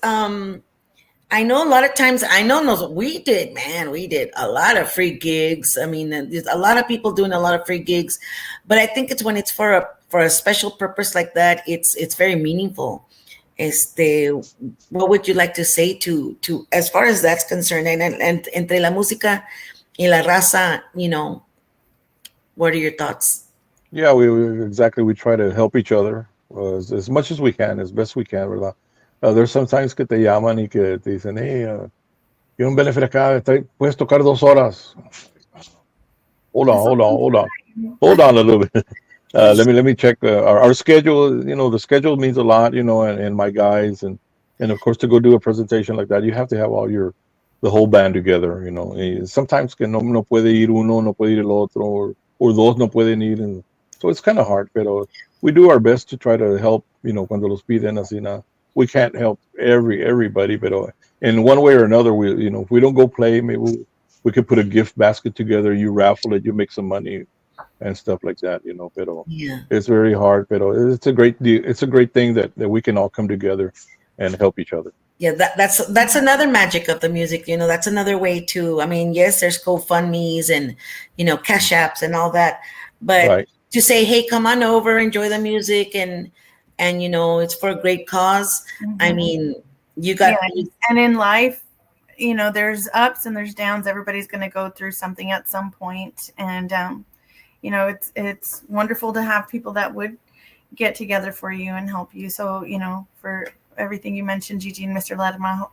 I know a lot of times, we did a lot of free gigs. I mean, there's a lot of people doing a lot of free gigs, but I think it's when it's for a special purpose like that, it's very meaningful. What would you like to say to as far as that's concerned, and entre la música y la raza, what are your thoughts? Yeah, we try to help each other as much as we can, as best we can, ¿verdad? There's sometimes que te llaman y que te dicen, hey, you're un benefit acá, puedes tocar 2 horas. Hold on a little bit. Let me check our schedule. The schedule means a lot, and my guys, and of course, to go do a presentation like that, you have to have the whole band together. Sometimes que no puede ir uno, no puede ir el otro, or dos no pueden ir, and so it's kind of hard. Pero we do our best to try to help. Cuando los piden así, we can't help everybody, but in one way or another, if we don't go play, maybe we could put a gift basket together. You raffle it, you make some money and stuff like that, Pero it's very hard, pero it's a great deal. It's a great thing that we can all come together and help each other. Yeah, that's another magic of the music. That's another way to. I mean, yes, there's GoFundMe's and Cash Apps and all that, but right. To say, hey, come on over, enjoy the music, and it's for a great cause. Mm-hmm. I mean, you got. Yeah, and in life, there's ups and there's downs. Everybody's going to go through something at some point, and it's wonderful to have people that would get together for you and help you. So, for everything you mentioned, Gigi and Mr. Ledema,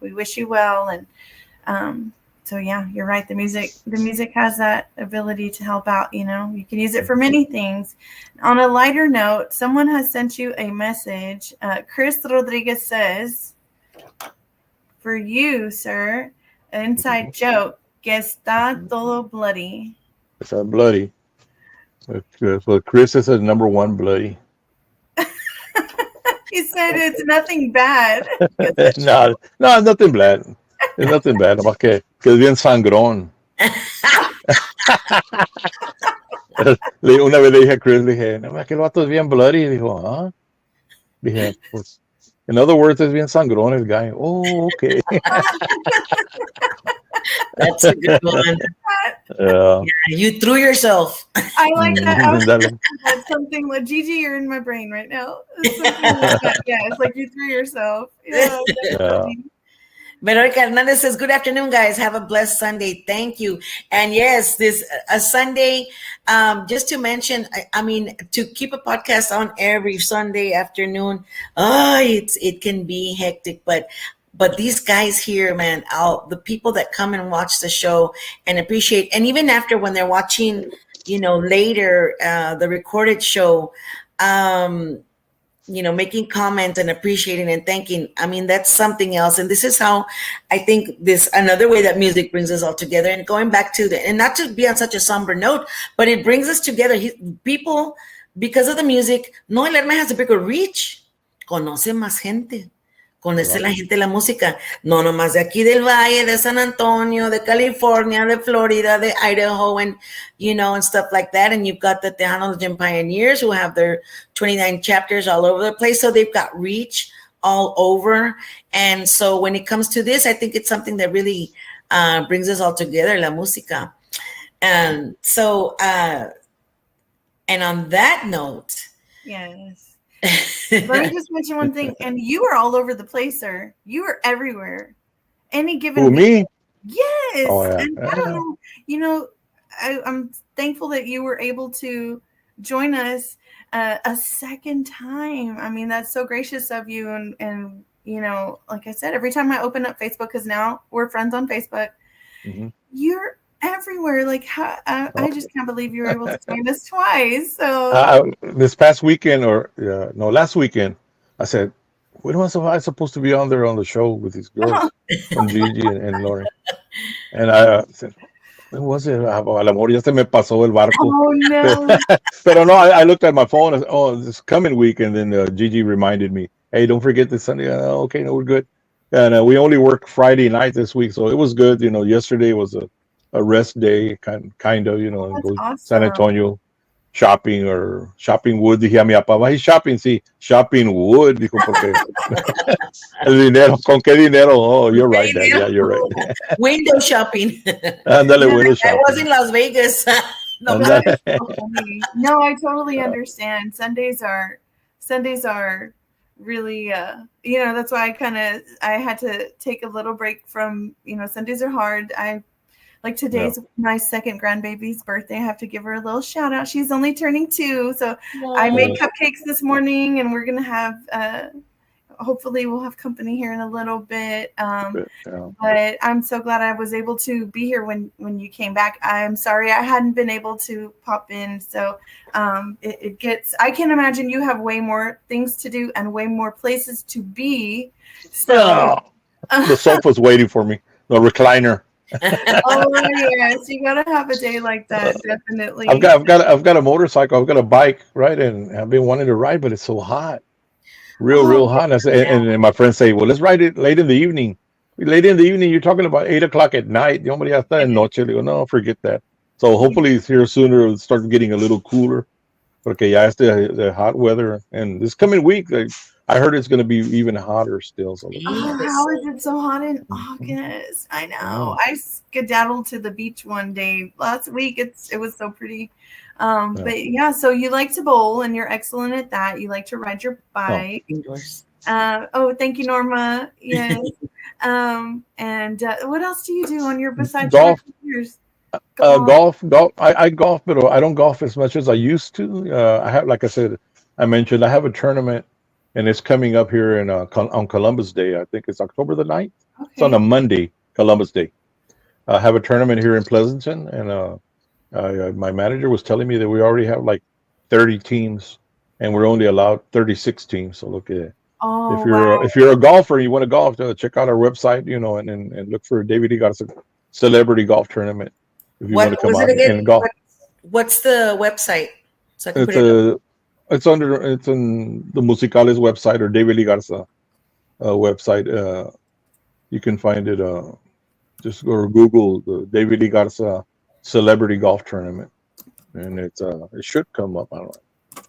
we wish you well. And so, yeah, you're right. The music has that ability to help out. You can use it for many things. On a lighter note, someone has sent you a message. Chris Rodriguez says, for you, sir, an inside joke, que está todo bloody. It's bloody. So Chris is at number 1 bloody. He said it's nothing bad. No, nothing bad. It's nothing bad. Nomás que es bien sangrón. Una vez le dije a Chris, que el vato es bien bloody. Y dijo, ¿ah? Dije, pues, in other words, es bien sangrón el guy. Oh, okay. That's a good one. Yeah, you threw yourself. I like that. That's something like Gigi, you're in my brain right now. Like that. Yeah, it's like you threw yourself. Yeah. Veronica Hernandez says, good afternoon, guys. Have a blessed Sunday. Thank you. And yes, a Sunday, just to mention, I mean, to keep a podcast on every Sunday afternoon, it can be hectic, but these guys here, man, the people that come and watch the show and appreciate, and even after when they're watching, later, the recorded show, making comments and appreciating and thanking. I mean, that's something else. And this is how I think another way that music brings us all together, and going back to and not to be on such a somber note, but it brings us together. People, because of the music, Noel Lerma has a bigger reach. Conoce más gente. Conoce la gente la música, no nomás de aquí del Valle, de San Antonio, de California, de Florida, de Idaho, and and stuff like that. And you've got the Tejanos and Pioneers who have their 29 chapters all over the place, so they've got reach all over. And so when it comes to this, I think it's something that really brings us all together, la música. And so, and on that note, yes. Let me just mention one thing. And you were all over the place, sir. You were everywhere. Any given me? Yes. Oh, yeah. And I don't know, I'm thankful that you were able to join us a second time. I mean, that's so gracious of you. And you know, like I said, every time I open up Facebook, because now we're friends on Facebook, Mm-hmm. you're everywhere. Like, how, I just can't believe you were able to join us twice. So, This past weekend, or no, last weekend, I said, when was I supposed to be on there on the show with these girls from Gigi and Lori? And I said, when was it? A lo mejor ya se me pasó el barco. oh no. Pero no, I looked at my phone and said, oh, this coming week. And then Gigi reminded me, hey, don't forget this Sunday. Okay, no, we're good. And we only work Friday night this week. So it was good. You know, yesterday was a rest day, kind of, you know, and That's go San awesome. Antonio shopping or shopping wood. Dije a mi papá, "Ay, shopping, sí, shopping wood." Dijo, porque el dinero, ¿con qué dinero? Oh, you're right, Dad. Yeah, you're right. Window shopping. Ándale, Yeah, window I was in shopping. Las Vegas. No, that is Ándale. so funny. No, I totally understand. Sundays are really you know, that's why I had to take a little break from, you know, Sundays are hard. I like Yeah. today's my second grandbaby's birthday. I have to give her a little shout out. She's only turning 2, so I made Oh, cupcakes this morning, and we're gonna have hopefully we'll have company here in a little bit. yeah. But I'm so glad I was able to be here when you came back. I'm sorry I hadn't been able to pop in. So it gets, I can imagine you have way more things to do and way more places to be. So, Oh, the sofa's waiting for me. The recliner. oh yes, you gotta have a day like Uh, that, definitely. I've got a motorcycle. I've got a bike, right? And I've been wanting to ride, but it's so hot, Oh real hot. And, yeah. and my friends say, well, let's ride it late in the evening. Late in the evening, you're talking about 8 o'clock at night. Nobody has that in noche. They go, no, forget that. So hopefully it's here sooner. It'll start getting a little cooler. Porque ya it's the hot weather. And this coming week, I heard it's going to be even hotter still. So look at Oh, that. how is it so hot in Mhm. August? I know. Yeah. I skedaddled to the beach one day last week. It was so pretty. Yeah. But yeah, so you like to bowl and you're excellent at that. You like to ride your Oh, bike. Indoors. Oh, thank you, Norma. Yes. And what else do you do on your besides your golf. careers? Golf. Golf. I golf, but I don't golf as much as I used to. I have, like I said, I mentioned, I have a tournament, and it's coming up here in on Columbus Day. I think it's October the 9th. It's on a Okay. Monday, Columbus Day. I have a tournament here in Pleasanton, and my manager was telling me that we already have like 30 teams, and we're only allowed 36 teams. So look at it. Oh, wow. If you're a golfer and you want to golf, check out our website, you know, and look for David Lee Garza Celebrity Golf Tournament if you want to What come was it out again? and golf. What's the website so I can put It's it up? a it's on the Musicales website or David Lee Garza website. You can find it. Just go to Google the David Lee Garza Celebrity Golf Tournament, and it should come up. I don't know.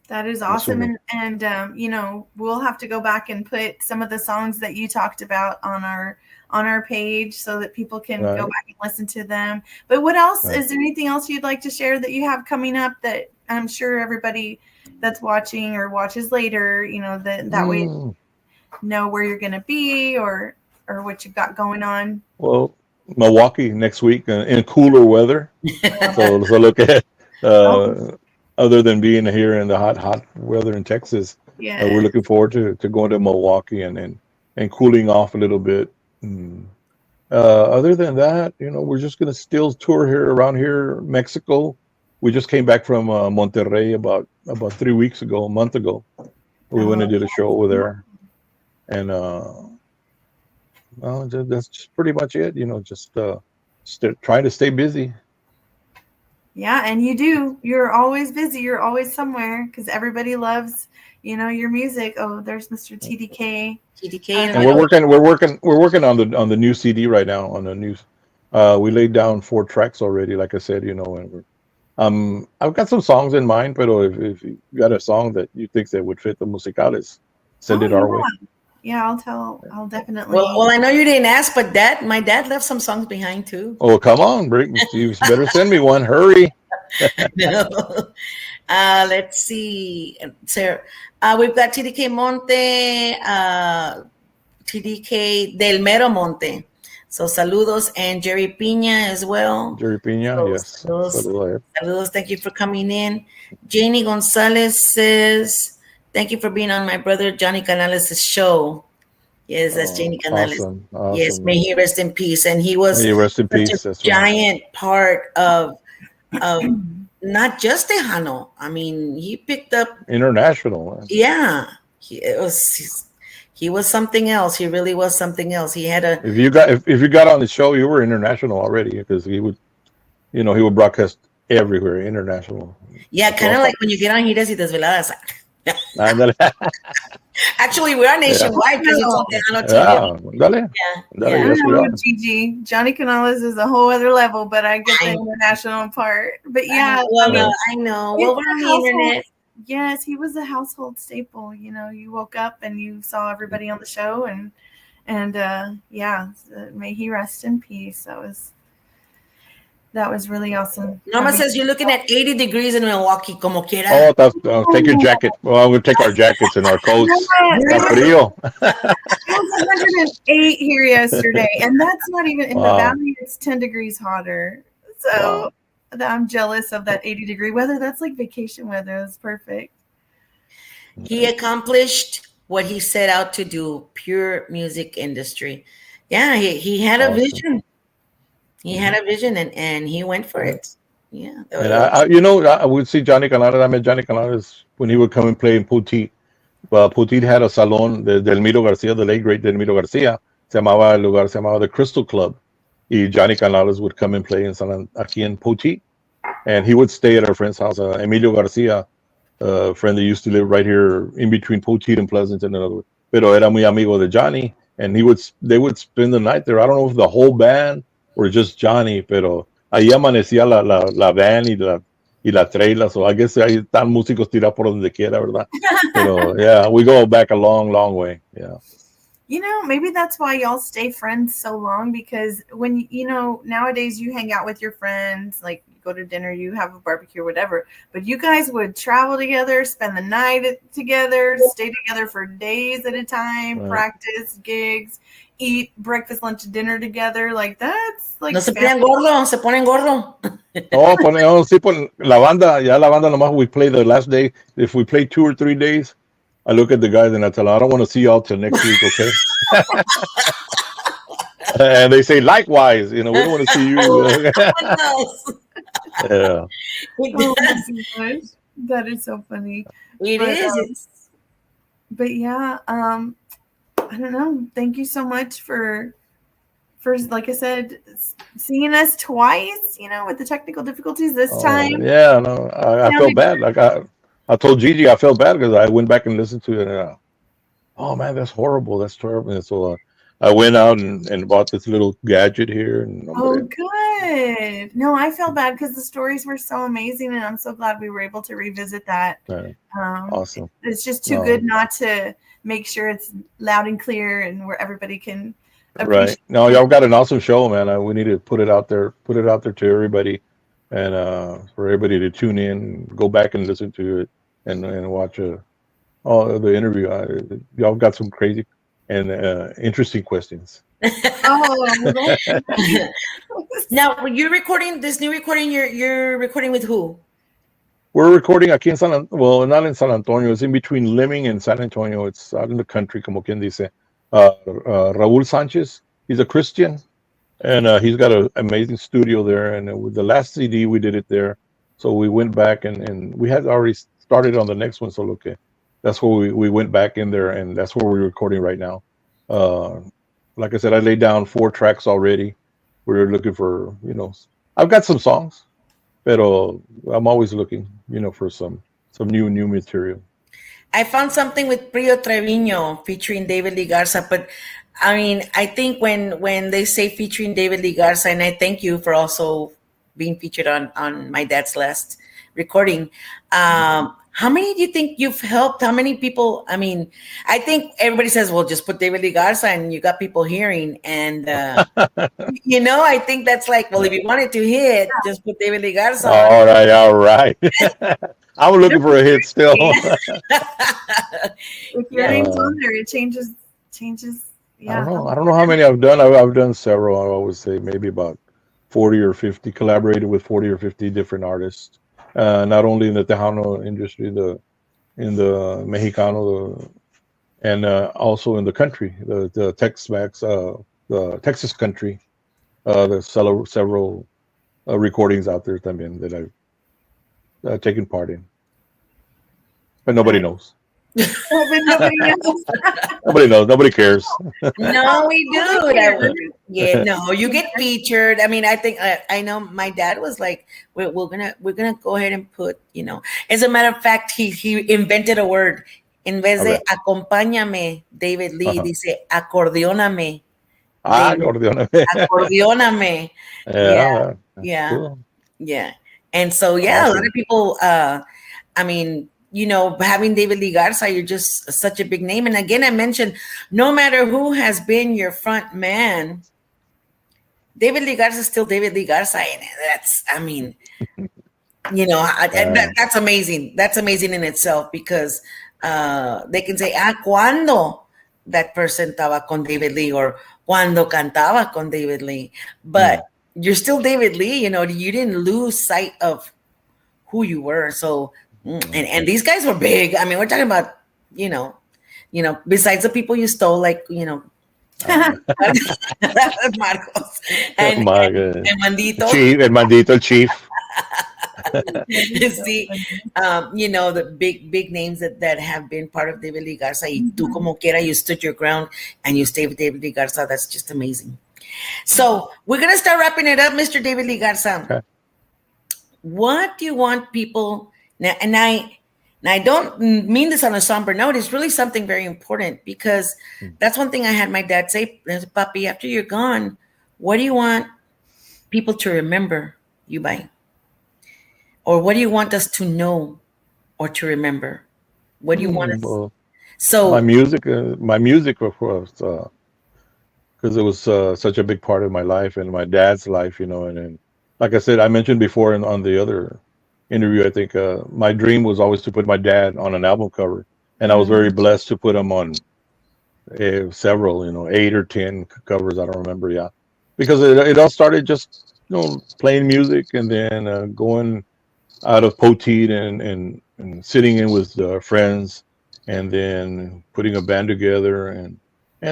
That is I'm awesome. assuming. And you know, we'll have to go back and put some of the songs that you talked about on our page so that people can go Right. back and listen to them. But what else? Right. Is there anything else you'd like to share that you have coming up that I'm sure everybody that's watching or watches later, you know, that way Mm, know where you're gonna be or what you've got going on. well, Milwaukee next week in cooler weather. So look at Oh, other than being here in the hot weather in Texas, we're yeah. looking forward to going to Milwaukee and cooling off a little bit. Mm. Other than that, you know, we're just gonna still tour here around here, Mexico. We just came back from Monterrey about 3 weeks ago, a month ago. We went Oh, and did a show over there, and well, that's just pretty much it. You know, just trying to stay busy. yeah, and you do. You're always busy. You're always somewhere because everybody loves, you know, your music. Oh, there's Mr. TDK. TDK in And the house. we're working on the new CD right now. On the new, we laid down 4 tracks already. Like I said, you know, and I've got some songs in mind, but if you got a song that you think that would fit the musicales, send Oh it our yeah, way. yeah. I'll Well, definitely. I know you didn't ask, but my dad left some songs behind too. Oh, come on, Brick, you better send me one. Hurry. No. Let's see. Sarah, we've got TDK Monte, TDK Del Mero Monte. So saludos, and Jerry Piña as well. Jerry Pina, So yes. saludos, Saludos. saludos. Thank you for coming in. Janie Gonzalez says, thank you for being on my brother Johnny Canales' show. Yes, that's Jenny Canales. Awesome, Yes, awesome. may he rest in peace. And he was May you rest in such a peace. That's right. giant part of not just Tejano. I mean, he picked up. International. Yeah, he was something else. He really was something else. He had a If you got on the show, you were international already because he would, he would broadcast everywhere, international. yeah, kind of Across. like when you get on Giras y Desveladas. Ándale. Actually, we are Yeah, nationwide because it's on Tejano TV. yeah, dale, Yeah, dale. yeah. I Yes, don't we know, are. Gigi. Johnny Canales is a whole other level, but I get the I, international part. But yeah, I well, mean, Yeah. I know. Well, it's we're on a the household. internet. Yes, he was a household staple. You know, you woke up and you saw everybody on the show, and yeah, so may he rest in peace. That was really awesome. Norma says you're looking at 80 degrees in Milwaukee, como quiera. Oh, take your jacket. Well, we'll take our jackets and our coats. Está frío. It was 108 here yesterday, and that's not even in the Wow, valley. It's 10 degrees hotter. wow. So I'm jealous of that 80-degree weather. That's like vacation weather. That's perfect. He accomplished what he set out to do, pure music industry. Yeah, he had a Awesome. vision. He had a vision and he went for Yeah. it. Yeah. And I would see Johnny Canales. I met Johnny Canales when he would come and play in Putit. Well, Putit had a salon de Delmiro Garcia, the late great Delmiro Garcia. El lugar se llamaba the Crystal Club. Y Johnny Canales would come and play aquí en Putit. And he would stay at our friend's house, Emilio Garcia, a friend that used to live right here in between Putit and Pleasanton. Pero era muy amigo de Johnny. And they would spend the night there. I don't know if the whole band or just Johnny, pero ahí amanecía la van y la trailer. So I guess ahí están músicos tirados por donde quiera, ¿verdad? Pero yeah, we go back a long, long way. Yeah. You know, maybe that's why y'all stay friends so long, because when, nowadays you hang out with your friends, like you go to dinner, you have a barbecue or whatever, but you guys would travel together, spend the night together, stay together for days at a time, Right. practice, gigs, eat breakfast, lunch, dinner together. Like that's like No se ponen gordo, se ponen gordo. Sí, la banda nomás we play the last day. If we play 2 or 3 days, I look at the guys and I tell them, I don't want to see y'all till next week, okay? And they say, likewise, we don't want to see you. Yeah. Oh my gosh, that is so funny. It But, is. But yeah, I don't know. Thank you so much for like I said, seeing us twice. With the technical difficulties this time. Yeah, no, I felt bad. Like I told Gigi, I felt bad because I went back and listened to it. And, oh man, that's horrible. That's terrible. And so I went out and bought this little gadget here. And Oh, good. No, I felt bad because the stories were so amazing, and I'm so glad we were able to revisit that. Awesome. It's just too good not to make sure it's loud and clear and where everybody can appreciate. Right. No, y'all got an awesome show, man. We need to put it out there to everybody, and for everybody to tune in, go back and listen to it, and watch the interview. Y'all got some crazy and interesting questions. Oh, Now, when you're recording this new recording, you're recording with who? We're recording aquí en not in San Antonio. It's in between Liming and San Antonio. It's out in the country, como quien dice. Raúl Sanchez, he's a Christian, and he's got an amazing studio there. And with the last CD, we did it there. So we went back and we had already started on the next one. So okay, that's where we went back in there, and that's where we're recording right now. Like I said, I laid down 4 tracks already. We're looking for, I've got some songs, pero I'm always looking, for some new material. I found something with Prio Trevino featuring David Lee Garza, but I mean, I think when they say featuring David Lee Garza, and I thank you for also being featured on my dad's last recording. How many do you think you've helped? How many people? I mean, I think everybody says, well, just put David Lee Garza and you got people hearing. And, I think that's like, well, if you wanted to hit, just put David Lee Garza on. All right. I'm looking for a hit still. If your name's on there, it changes. Yeah. I don't know how many I've done. I've done several. I always say maybe about 40 or 50, collaborated with 40 or 50 different artists. Not only in the Tejano industry, in the Mexicano, and also in the country, the Tex-Mex, the Texas country. There's several recordings out there también that I've taken part in, but nobody knows. But nobody knows. Nobody knows. Nobody cares. No, we Well, do. they care. Yeah, no, you get featured. I mean, I think I know my dad was like, we're gonna go ahead and put, As a matter of fact, he invented a word. En vez de Okay. acompáñame, David Lee Uh-huh. dice acordeóname, Ah, David, acordeón. acordeóname. Yeah, Yeah, that's yeah, cool. yeah. And so, yeah, a lot Awesome. of people. I mean, having David Lee Garza, you're just such a big name. And again, I mentioned, no matter who has been your front man, David Lee Garza is still David Lee Garza, and that's, I mean, that's amazing. That's amazing in itself because they can say, cuando that person estaba con David Lee or cuando cantaba con David Lee, but you're still David Lee. You didn't lose sight of who you were. So, and these guys were big. I mean, we're talking about, besides the people you stole, like, Marcos and, My and, God. and Mandito. Chief, el mandito, el chief. See, the big names that have been part of David Lee Garza. Y tú como quiera, you stood your ground and you stayed with David Lee Garza. That's just amazing. So we're gonna start wrapping it up, Mr. David Lee Garza. Okay. What do you want people now? And I don't mean this on a somber note. It's really something very important because that's one thing I had my dad say, Papi, after you're gone, what do you want people to remember you by? Or what do you want us to know or to remember? What do you want us? Well, So my music, of course, because it was such a big part of my life and my dad's life, and like I said, I mentioned before on the other interview, I think my dream was always to put my dad on an album cover, and I was very blessed to put him on several, 8 or 10 covers. I don't remember, yeah, because it all started just playing music and then going out of Poteet and sitting in with friends, and then putting a band together, and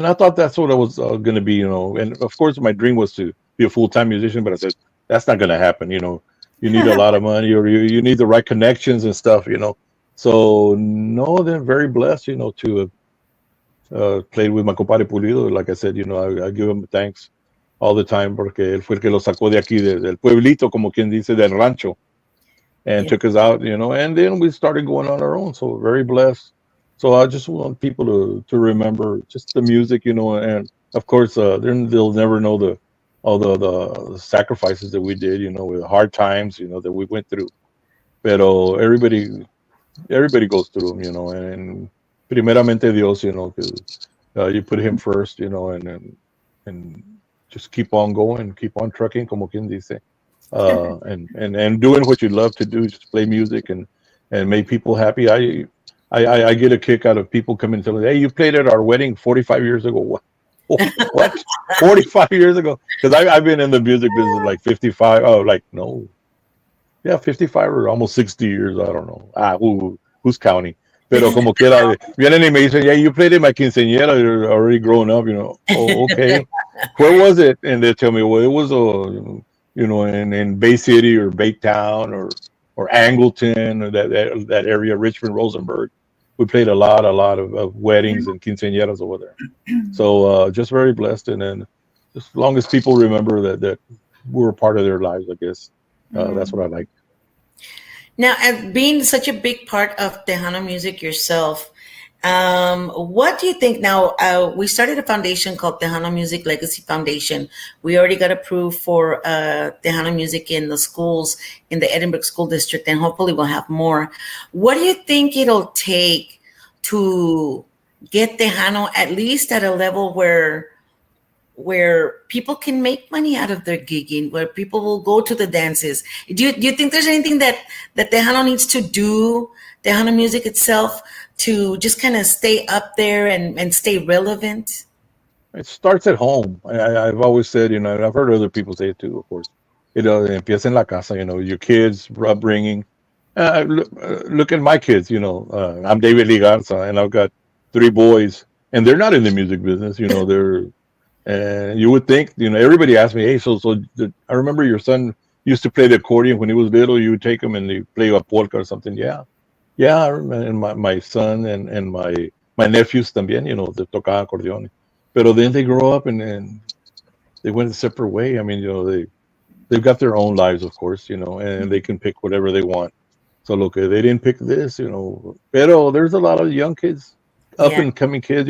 I thought that's what I was going to be, and of course my dream was to be a full-time musician, but I said that's not going to happen. You need a lot of money, or you need the right connections and stuff. So no, they're very blessed, to played with my compadre Pulido. Like I said, I give him thanks all the time porque él fue el que lo sacó de aquí, del pueblito, como quien dice, del rancho, and took us out, and then we started going on our own. So very blessed. So I just want people to remember just the music, and of course, they'll never know all the sacrifices that we did, with hard times, that we went through. Pero everybody goes through them, and primeramente Dios, que you put him first, and just keep on going, keep on trucking, como quien dice, and doing what you love to do, just play music and make people happy. I get a kick out of people coming and telling me, hey, you played at our wedding 45 years ago. What? 45 years ago? Because I've been in the music business like 55. Oh, like, no. Yeah, 55 or almost 60 years. I don't know. Who's counting? Pero como quiera, vienen y me dicen, yeah, you played in my quinceañera. You're already grown up, Oh, okay. Where was it? And they tell me, well, it was, in Bay City or Baytown or Angleton, or that area, Richmond, Rosenberg. We played a lot of weddings and quinceañeras over there. So just very blessed, and then as long as people remember that we're a part of their lives, I guess that's what I like. Now, as being such a big part of Tejano music yourself, what do you think now? We started a foundation called Tejano Music Legacy Foundation. We already got approved for Tejano music in the schools in the Edinburgh School District, and hopefully we'll have more. What do you think it'll take to get Tejano at least at a level where people can make money out of their gigging, where people will go to the dances? Do you think there's anything that Tejano needs to do, Tejano music itself, to just kind of stay up there and stay relevant? It starts at home. I've always said, I've heard other people say it too, of course. Empieza en la casa, your kids' upbringing. Look at my kids, I'm David Lee Garza, and I've got three boys, and they're not in the music business. They're and you would think, everybody asked me, hey, I remember your son used to play the accordion when he was little. You would take him and they play a polka or something. Yeah, yeah, I remember. And my son and my nephews también, they tocaban acordeón. Pero then they grow up and they went a separate way. I mean, they've got their own lives, of course, and they can pick whatever they want. So look, they didn't pick this, Pero there's a lot of young kids, up Yeah. and coming kids,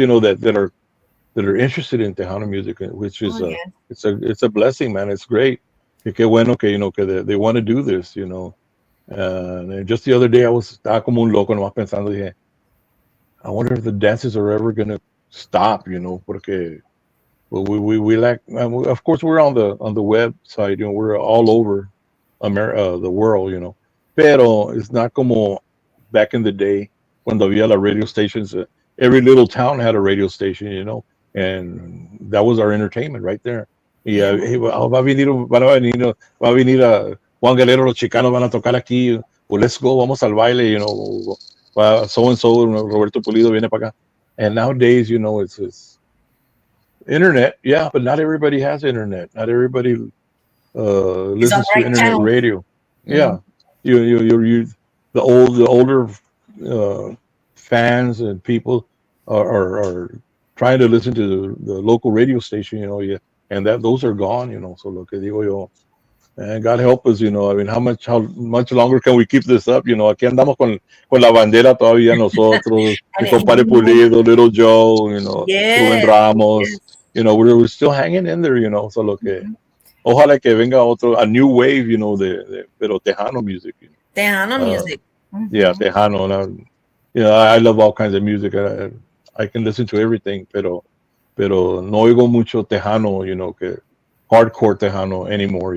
that are interested in Tejano music, which is Oh, yeah. it's a blessing, man. It's great. Que qué bueno que que they want to do this, And just the other day, estaba como un loco nomás pensando, dije, I wonder if the dances are ever gonna stop, porque well, we lack. Of course, we're on the website, we're all over the world, Pero it's not como back in the day when había la radio stations. Every little town had a radio station, and that was our entertainment right there. Y Yeah. hey, va a venir a Juan Galero, los chicanos van a tocar aquí. Well, let's go, vamos al baile, so and so, Roberto Pulido viene para acá. And nowadays, it's internet, yeah, but not everybody has internet. Not everybody It's on listens the to right internet channel. radio. Yeah, Mhm. you the older fans and people are trying to listen to the local radio station, yeah, and those are gone, So lo que digo yo, and God help us, I mean, how much longer can we keep this up? Aquí andamos con la bandera todavía nosotros, mi And compadre Pulido, Little Joe, Rubén yes, Ramos, yes. we're still hanging in there, So lo que Mhm. ojalá que venga a new wave, pero Tejano music. Tejano Uh, music. yeah, Mhm. Tejano. And I love all kinds of music. I can listen to everything, pero no oigo mucho Tejano, que hardcore Tejano anymore,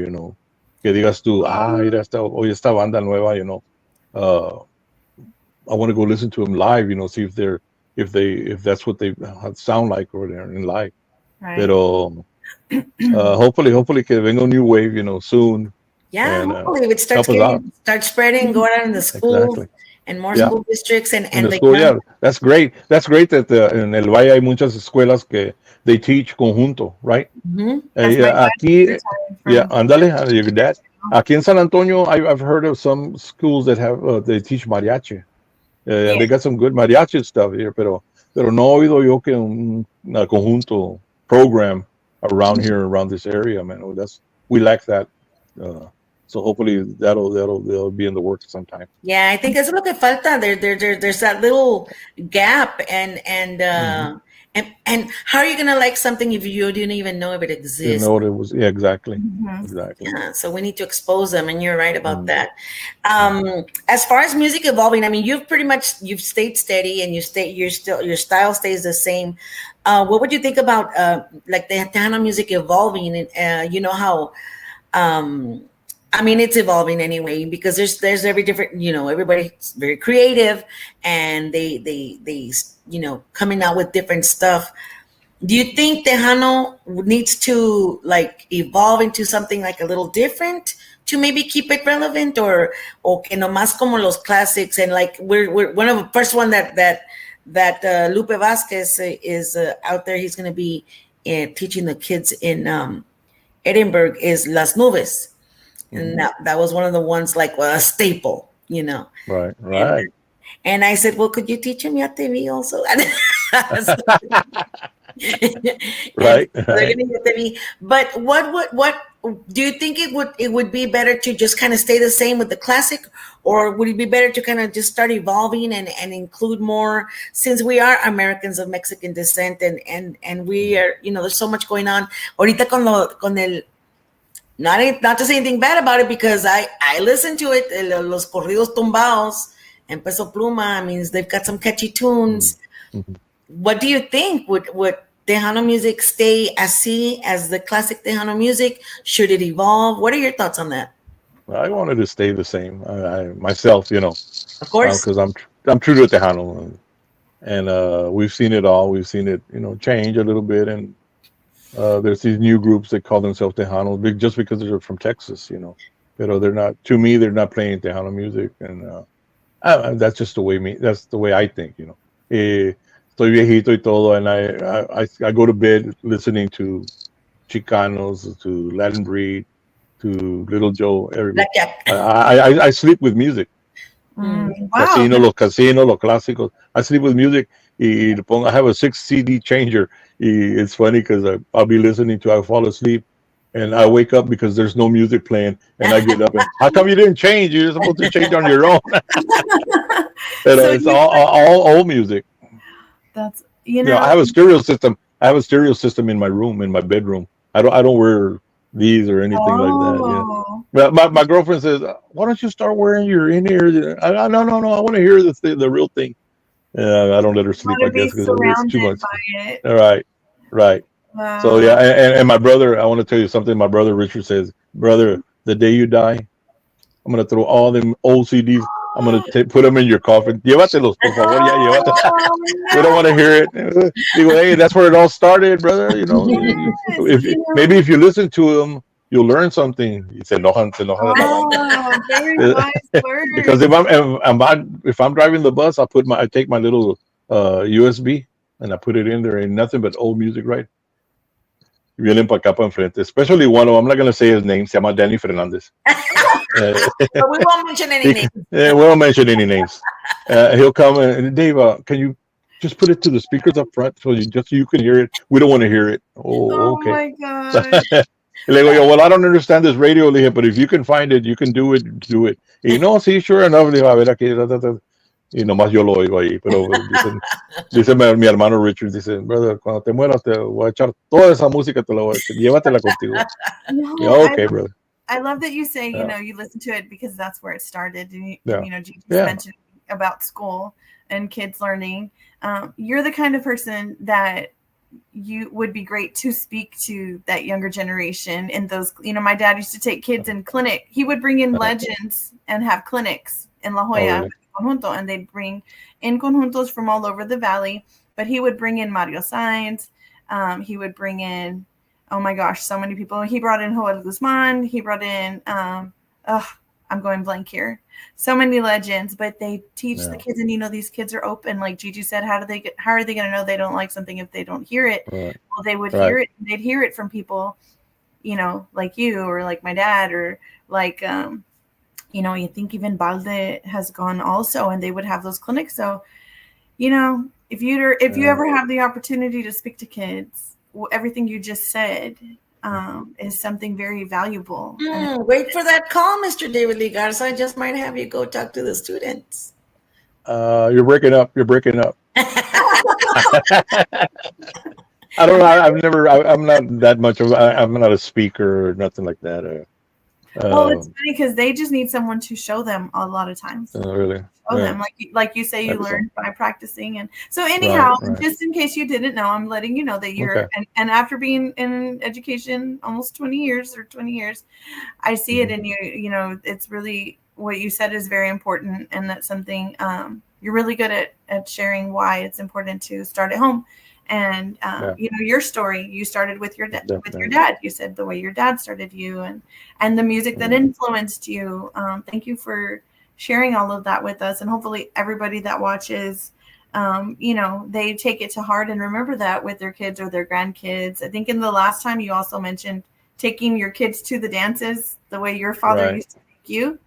Que digas tú, mira esta banda nueva, Uh, I want to go listen to them live, see if that's what they sound like over there in live. Right. Pero hopefully que venga a new wave, soon, Yeah, and hopefully if it help us out. start spreading, going out in the schools Exactly. and more Yeah. school districts In and the the school, young. yeah, that's great. That's great that en el Valle hay muchas escuelas que they teach conjunto, right? Mhm. As my dad Aquí, retired yeah, from ándale, your dad. Aquí en San Antonio, I've heard of some schools that have they teach mariachi. Yeah. And they got some good mariachi stuff here, pero no he oído yo que un conjunto program around here, around this area, man. Oh, we lack that. So hopefully that'll be in the works sometime. Yeah, I think eso es lo que falta. There's that little gap, Mhm. and how are you gonna like something if you didn't even know if it Didn't exists? know what it was. Yeah, exactly, Mhm. exactly. Yeah, so we need to expose them, and you're right about Mm. that. As far as music evolving, I mean, you've stayed steady, and your style stays the same. What would you think about like the Tejano music evolving? And you know how I mean, it's evolving anyway because there's every different, everybody's very creative and they coming out with different stuff. Do you think Tejano needs to like evolve into something like a little different to maybe keep it relevant, or que nomás como los classics, and like we're one of the first one that Lupe Vasquez is out there. He's going to be teaching the kids in Edinburgh is Las Nubes. And that was one of the ones like a staple, Right, And right. and I said, well, could you teach him Yatevi also? So- and Right, they're right. gonna get Yatevi. But what do you think it would be better to just kind of stay the same with the classic, or would it be better to kind of just start evolving and include more, since we are Americans of Mexican descent, and we are, there's so much going on. Ahorita con el not to say anything bad about it, because I listen to it, los corridos tumbados and Peso Pluma. I mean, they've got some catchy tunes. Mhm. What do you think? Would Tejano music stay así as the classic Tejano music? Should it evolve? What are your thoughts on that? I wanted to stay the same. Myself, Of course. because I'm true to Tejano, and we've seen it all. We've seen it, change a little bit, and there's these new groups that call themselves Tejanos just because they're from Texas, But they're not. To me, they're not playing Tejano music, and that's just the way that's the way I think, Soy viejito y todo, and I go to bed listening to Chicanos, to Latin Breed, to Little Joe, everybody. Blackjack. I sleep with music. Wow. Casinos, los clásicos. I sleep with music. Y le pongo, I have a 6 CD changer. Y it's funny because I'll be listening to, I fall asleep, and I wake up because there's no music playing, and I get up and, how come you didn't change? You're supposed to change on your own. But So it's all old music. that's I have a stereo system. I have a stereo system in my room, in my bedroom. I don't wear these or anything like that. Yeah. Oh, Well, my girlfriend says, "Why don't you start wearing your in ear?" No. I want to hear the real thing. I don't let her sleep, want I to be guess, because it's too surrounded much. by it. All right, right. So yeah, Wow. and my brother, I want to tell you something. My brother Richard says, "Brother, the day you die, I'm gonna throw all them old CDs. I'm gonna put them in your coffin. Llévatelos, por favor, ya llévatelos. Oh We don't want to hear it." Digo, hey, that's where it all started, brother. yes, Maybe if you listen to them, you'll learn something. Se enojan de la banda. Oh, very wise Because words. if I'm driving the bus, I take my little USB and I put it in there. Ain't nothing but old music, right? Vienen para acá para enfrente. Especially one of them. I'm not gonna say his name. Se llama Danny Fernandez. But we won't mention any names. We won't mention any names. He'll come and Dave, can you just put it to the speakers up front so you can hear it? We don't want to hear it. Oh, Oh okay. my gosh. Le digo yo, well, I don't understand this radio, le dije, but if you can find it, you can do it, do it. Y no, sí, sure enough, le digo, a ver aquí, y nomás yo lo oigo ahí, pero dice mi hermano Richard, dice, brother, cuando te mueras te voy a echar toda esa música, te la voy a echar, llévatela contigo. No, Yeah, okay, brother. I love that you say, Yeah. you listen to it because that's where it started. And Yeah. Gigi's Yeah. mentioned about school and kids learning. You're the kind of person that you would be great to speak to that younger generation in those, my dad used to take kids in clinic. He would bring in legends and have clinics in La Jolla. really? Conjunto, and they'd bring in conjuntos from all over the valley, but he would bring in Mario Sainz. He would bring in, oh my gosh, so many people. He brought in Joel Guzman. He brought in, I'm going blank here. So many legends, but they teach the kids, and these kids are open. Like Gigi said, how are they going to know they don't like something if they don't hear it? Right. Well, they would hear it. They'd hear it from people, like you or like my dad or like, you think even Balde has gone also, and they would have those clinics. So, if you ever have the opportunity to speak to kids, everything you just said is something very valuable. Wait for that call, Mr. David Lee Garza. I just might have you go talk to the students. You're breaking up. I don't know. I'm not that much of. I'm not a speaker or nothing like that. Well, it's funny because they just need someone to show them a lot of times. Really? Show them, like you say, you learn by practicing. And so anyhow, just in case you didn't know, I'm letting you know that you're, and after being in education almost 20 years, I see it in you. It's really, what you said is very important. And that's something you're really good at sharing why it's important to start at home. And your story, you started with your dad. You said the way your dad started you, and the music that influenced you. Thank you for sharing all of that with us, and hopefully everybody that watches, they take it to heart and remember that with their kids or their grandkids. I think in the last time you also mentioned taking your kids to the dances the way your father used to take you.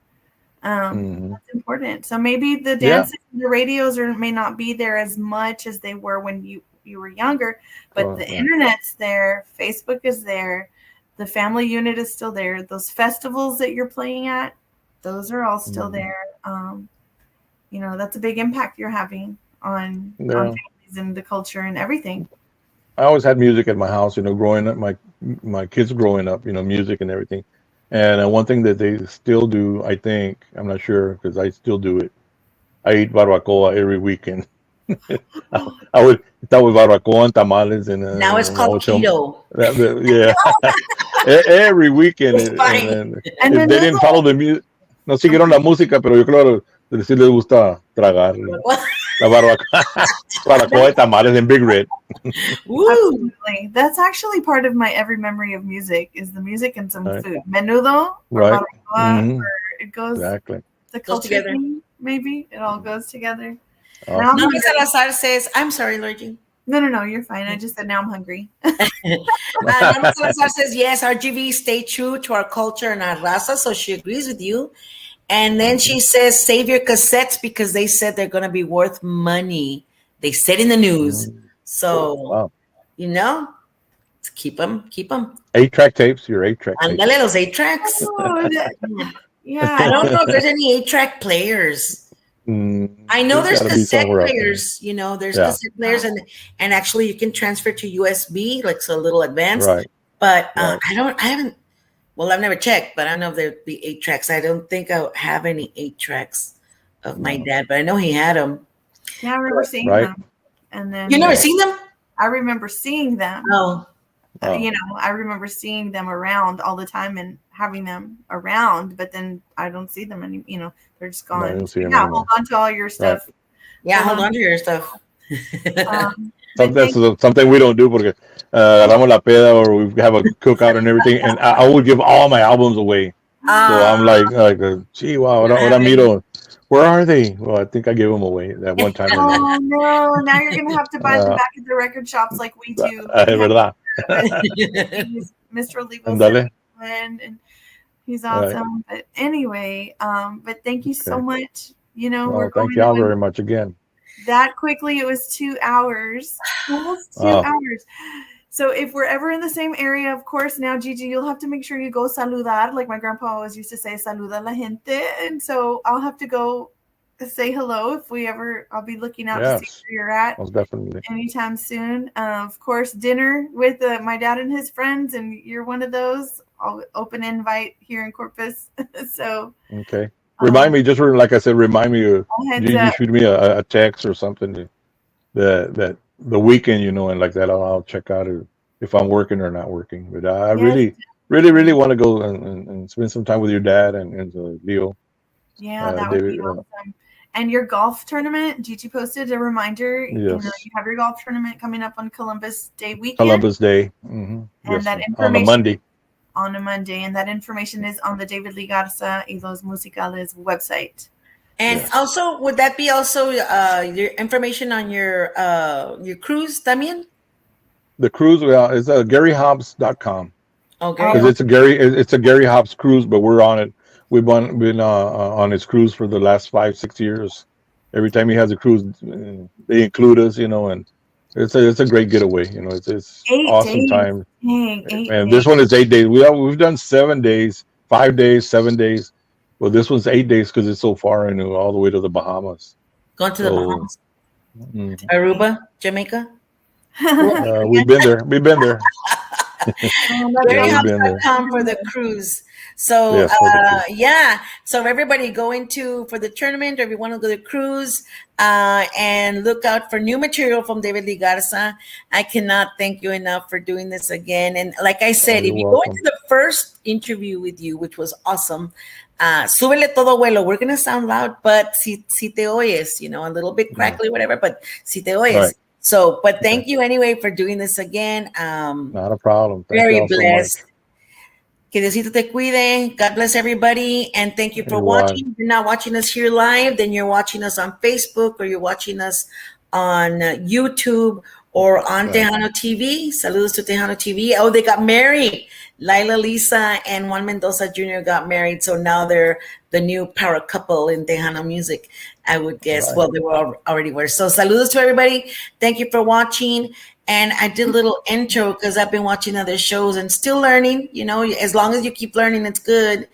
That's important. So maybe the dances, the radios may not be there as much as they were when you were younger, but the internet's there, Facebook is there, the family unit is still there, those festivals that you're playing at, those are all still there. That's a big impact you're having on families and the culture and everything. I always had music at my house, growing up, my kids growing up, music and everything. And one thing that they still do, I think, I'm not sure because I still do it, I eat barbacoa every weekend. I would start with barbacoa and tamales, and now it's called keto. Every weekend. And if they didn't follow the music, no siguieron la música, pero yo creo que sí les gusta tragar la barbacoa y tamales en Big Red. Absolutely, that's actually part of my every memory of music is the music and some food. Menudo, or barbacoa, or it goes. Exactly. The culture thing, maybe it all goes together. Now I'm Nami hungry. Salazar says, I'm sorry, Lord Jean. No, you're fine. I just said now I'm hungry. Nami Salazar says, yes, RGV stay true to our culture and our raza, so she agrees with you. And then she says, save your cassettes because they said they're going to be worth money. They said in the news. So, Wow. you know, keep them. 8-track tapes, your 8-track tapes. Andale los 8 tracks. Oh, yeah. I don't know if there's any 8-track players. I know there's gotta be cassette somewhere out there. players, you know, there's Yeah. cassette players and actually you can transfer to USB, like so a little advanced. Right. But Right. I've never checked, but I don't know if there'd be 8 tracks. I don't think I have any 8 tracks of my dad, but I know he had them. Yeah, I remember seeing Right. them. And then You never seen them? I remember seeing them. Oh. You know, I remember seeing them around all the time and having them around, but then I don't see them any. You know, they're just No, I gone. don't see them Yeah, anymore. hold on to all your stuff. Yeah, hold on to your stuff. But That's something we don't do porque agarramos la peda or we have a cookout and everything, and I would give all my albums away. So I'm like, gee, wow, ahora miro, where are they? Well, I think I gave them away that one time. oh no! Now you're gonna have to buy them back at the record shops like we do. ¿Verdad? Mr. Olivo Ándale. and he's awesome. But anyway, but thank you so Okay. much. You know, Well, we're thank going y'all on very much again. that quickly. It was 2 hours, almost 2 Wow. hours. So if we're ever in the same area, of course, now Gigi, you'll have to make sure you go saludar. Like my grandpa always used to say, saluda la gente. And so I'll have to go say hello if we ever. I'll be looking out to see Yes. where you're at. Most definitely. Anytime soon. Of course, dinner with my dad and his friends, and you're one of those. I'll open invite here in Corpus. So Okay. Remind me, just like I said, remind me. You heads shoot me a text or something that the weekend, you know, and like that, I'll check out if I'm working or not working. But I Yes. really want to go and spend some time with your dad and Leo. Yeah, that would David, be awesome. And your golf tournament, Gigi posted a reminder. Yes. You know, you have your golf tournament coming up on Columbus Day weekend. Columbus Day. Mm-hmm. And that information on a Monday. On a Monday, and that information is on the David Lee Garza y Los Musicales website. And also, would that be also your information on your cruise también? The cruise is GaryHobbs.com. Okay. Because it's a Gary Hobbs cruise, but we're on it. We've been on his cruise for the last 5-6 years. Every time he has a cruise, they include us, you know, and it's a great getaway. You know, it's 8 awesome days. time. Dang, 8 And days. this one is 8 days. We've done 7 days, 5 days, 7 days. Well, this one's 8 days because it's so far, and all the way to the Bahamas. Going to the Bahamas, Mm, Aruba, Jamaica. we've been there. We've been there. GaryHobbs.com for the cruise. So Yes, for the cruise. So everybody go for the tournament, or if you want to go to the cruise, and look out for new material from David Lee Garza. I cannot thank you enough for doing this again. And like I said, if you go into the first interview with you, which was awesome, súbele todo vuelo. We're gonna sound loud, but si te oyes, you know, a little bit crackly, whatever, but si te oyes. Right. So, but thank you anyway for doing this again. Not a problem. Thank Very y'all blessed. so much. Que Diosito te cuide. God bless everybody. And thank you for Everyone. watching. If you're not watching us here live, then you're watching us on Facebook, or you're watching us on YouTube or on Tejano TV. Saludos to Tejano TV. Oh, they got married. Laila Lisa and Juan Mendoza Jr. got married. So now they're the new power couple in Tejano music, I would guess. Right. Well, they already were. So saludos to everybody. Thank you for watching. And I did a little intro because I've been watching other shows and still learning. You know, as long as you keep learning, it's good.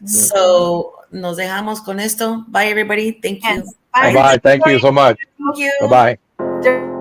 So nos dejamos con esto. Bye, everybody. Thank you. Bye. Bye-bye. Thank you so much. Thank you. Bye-bye.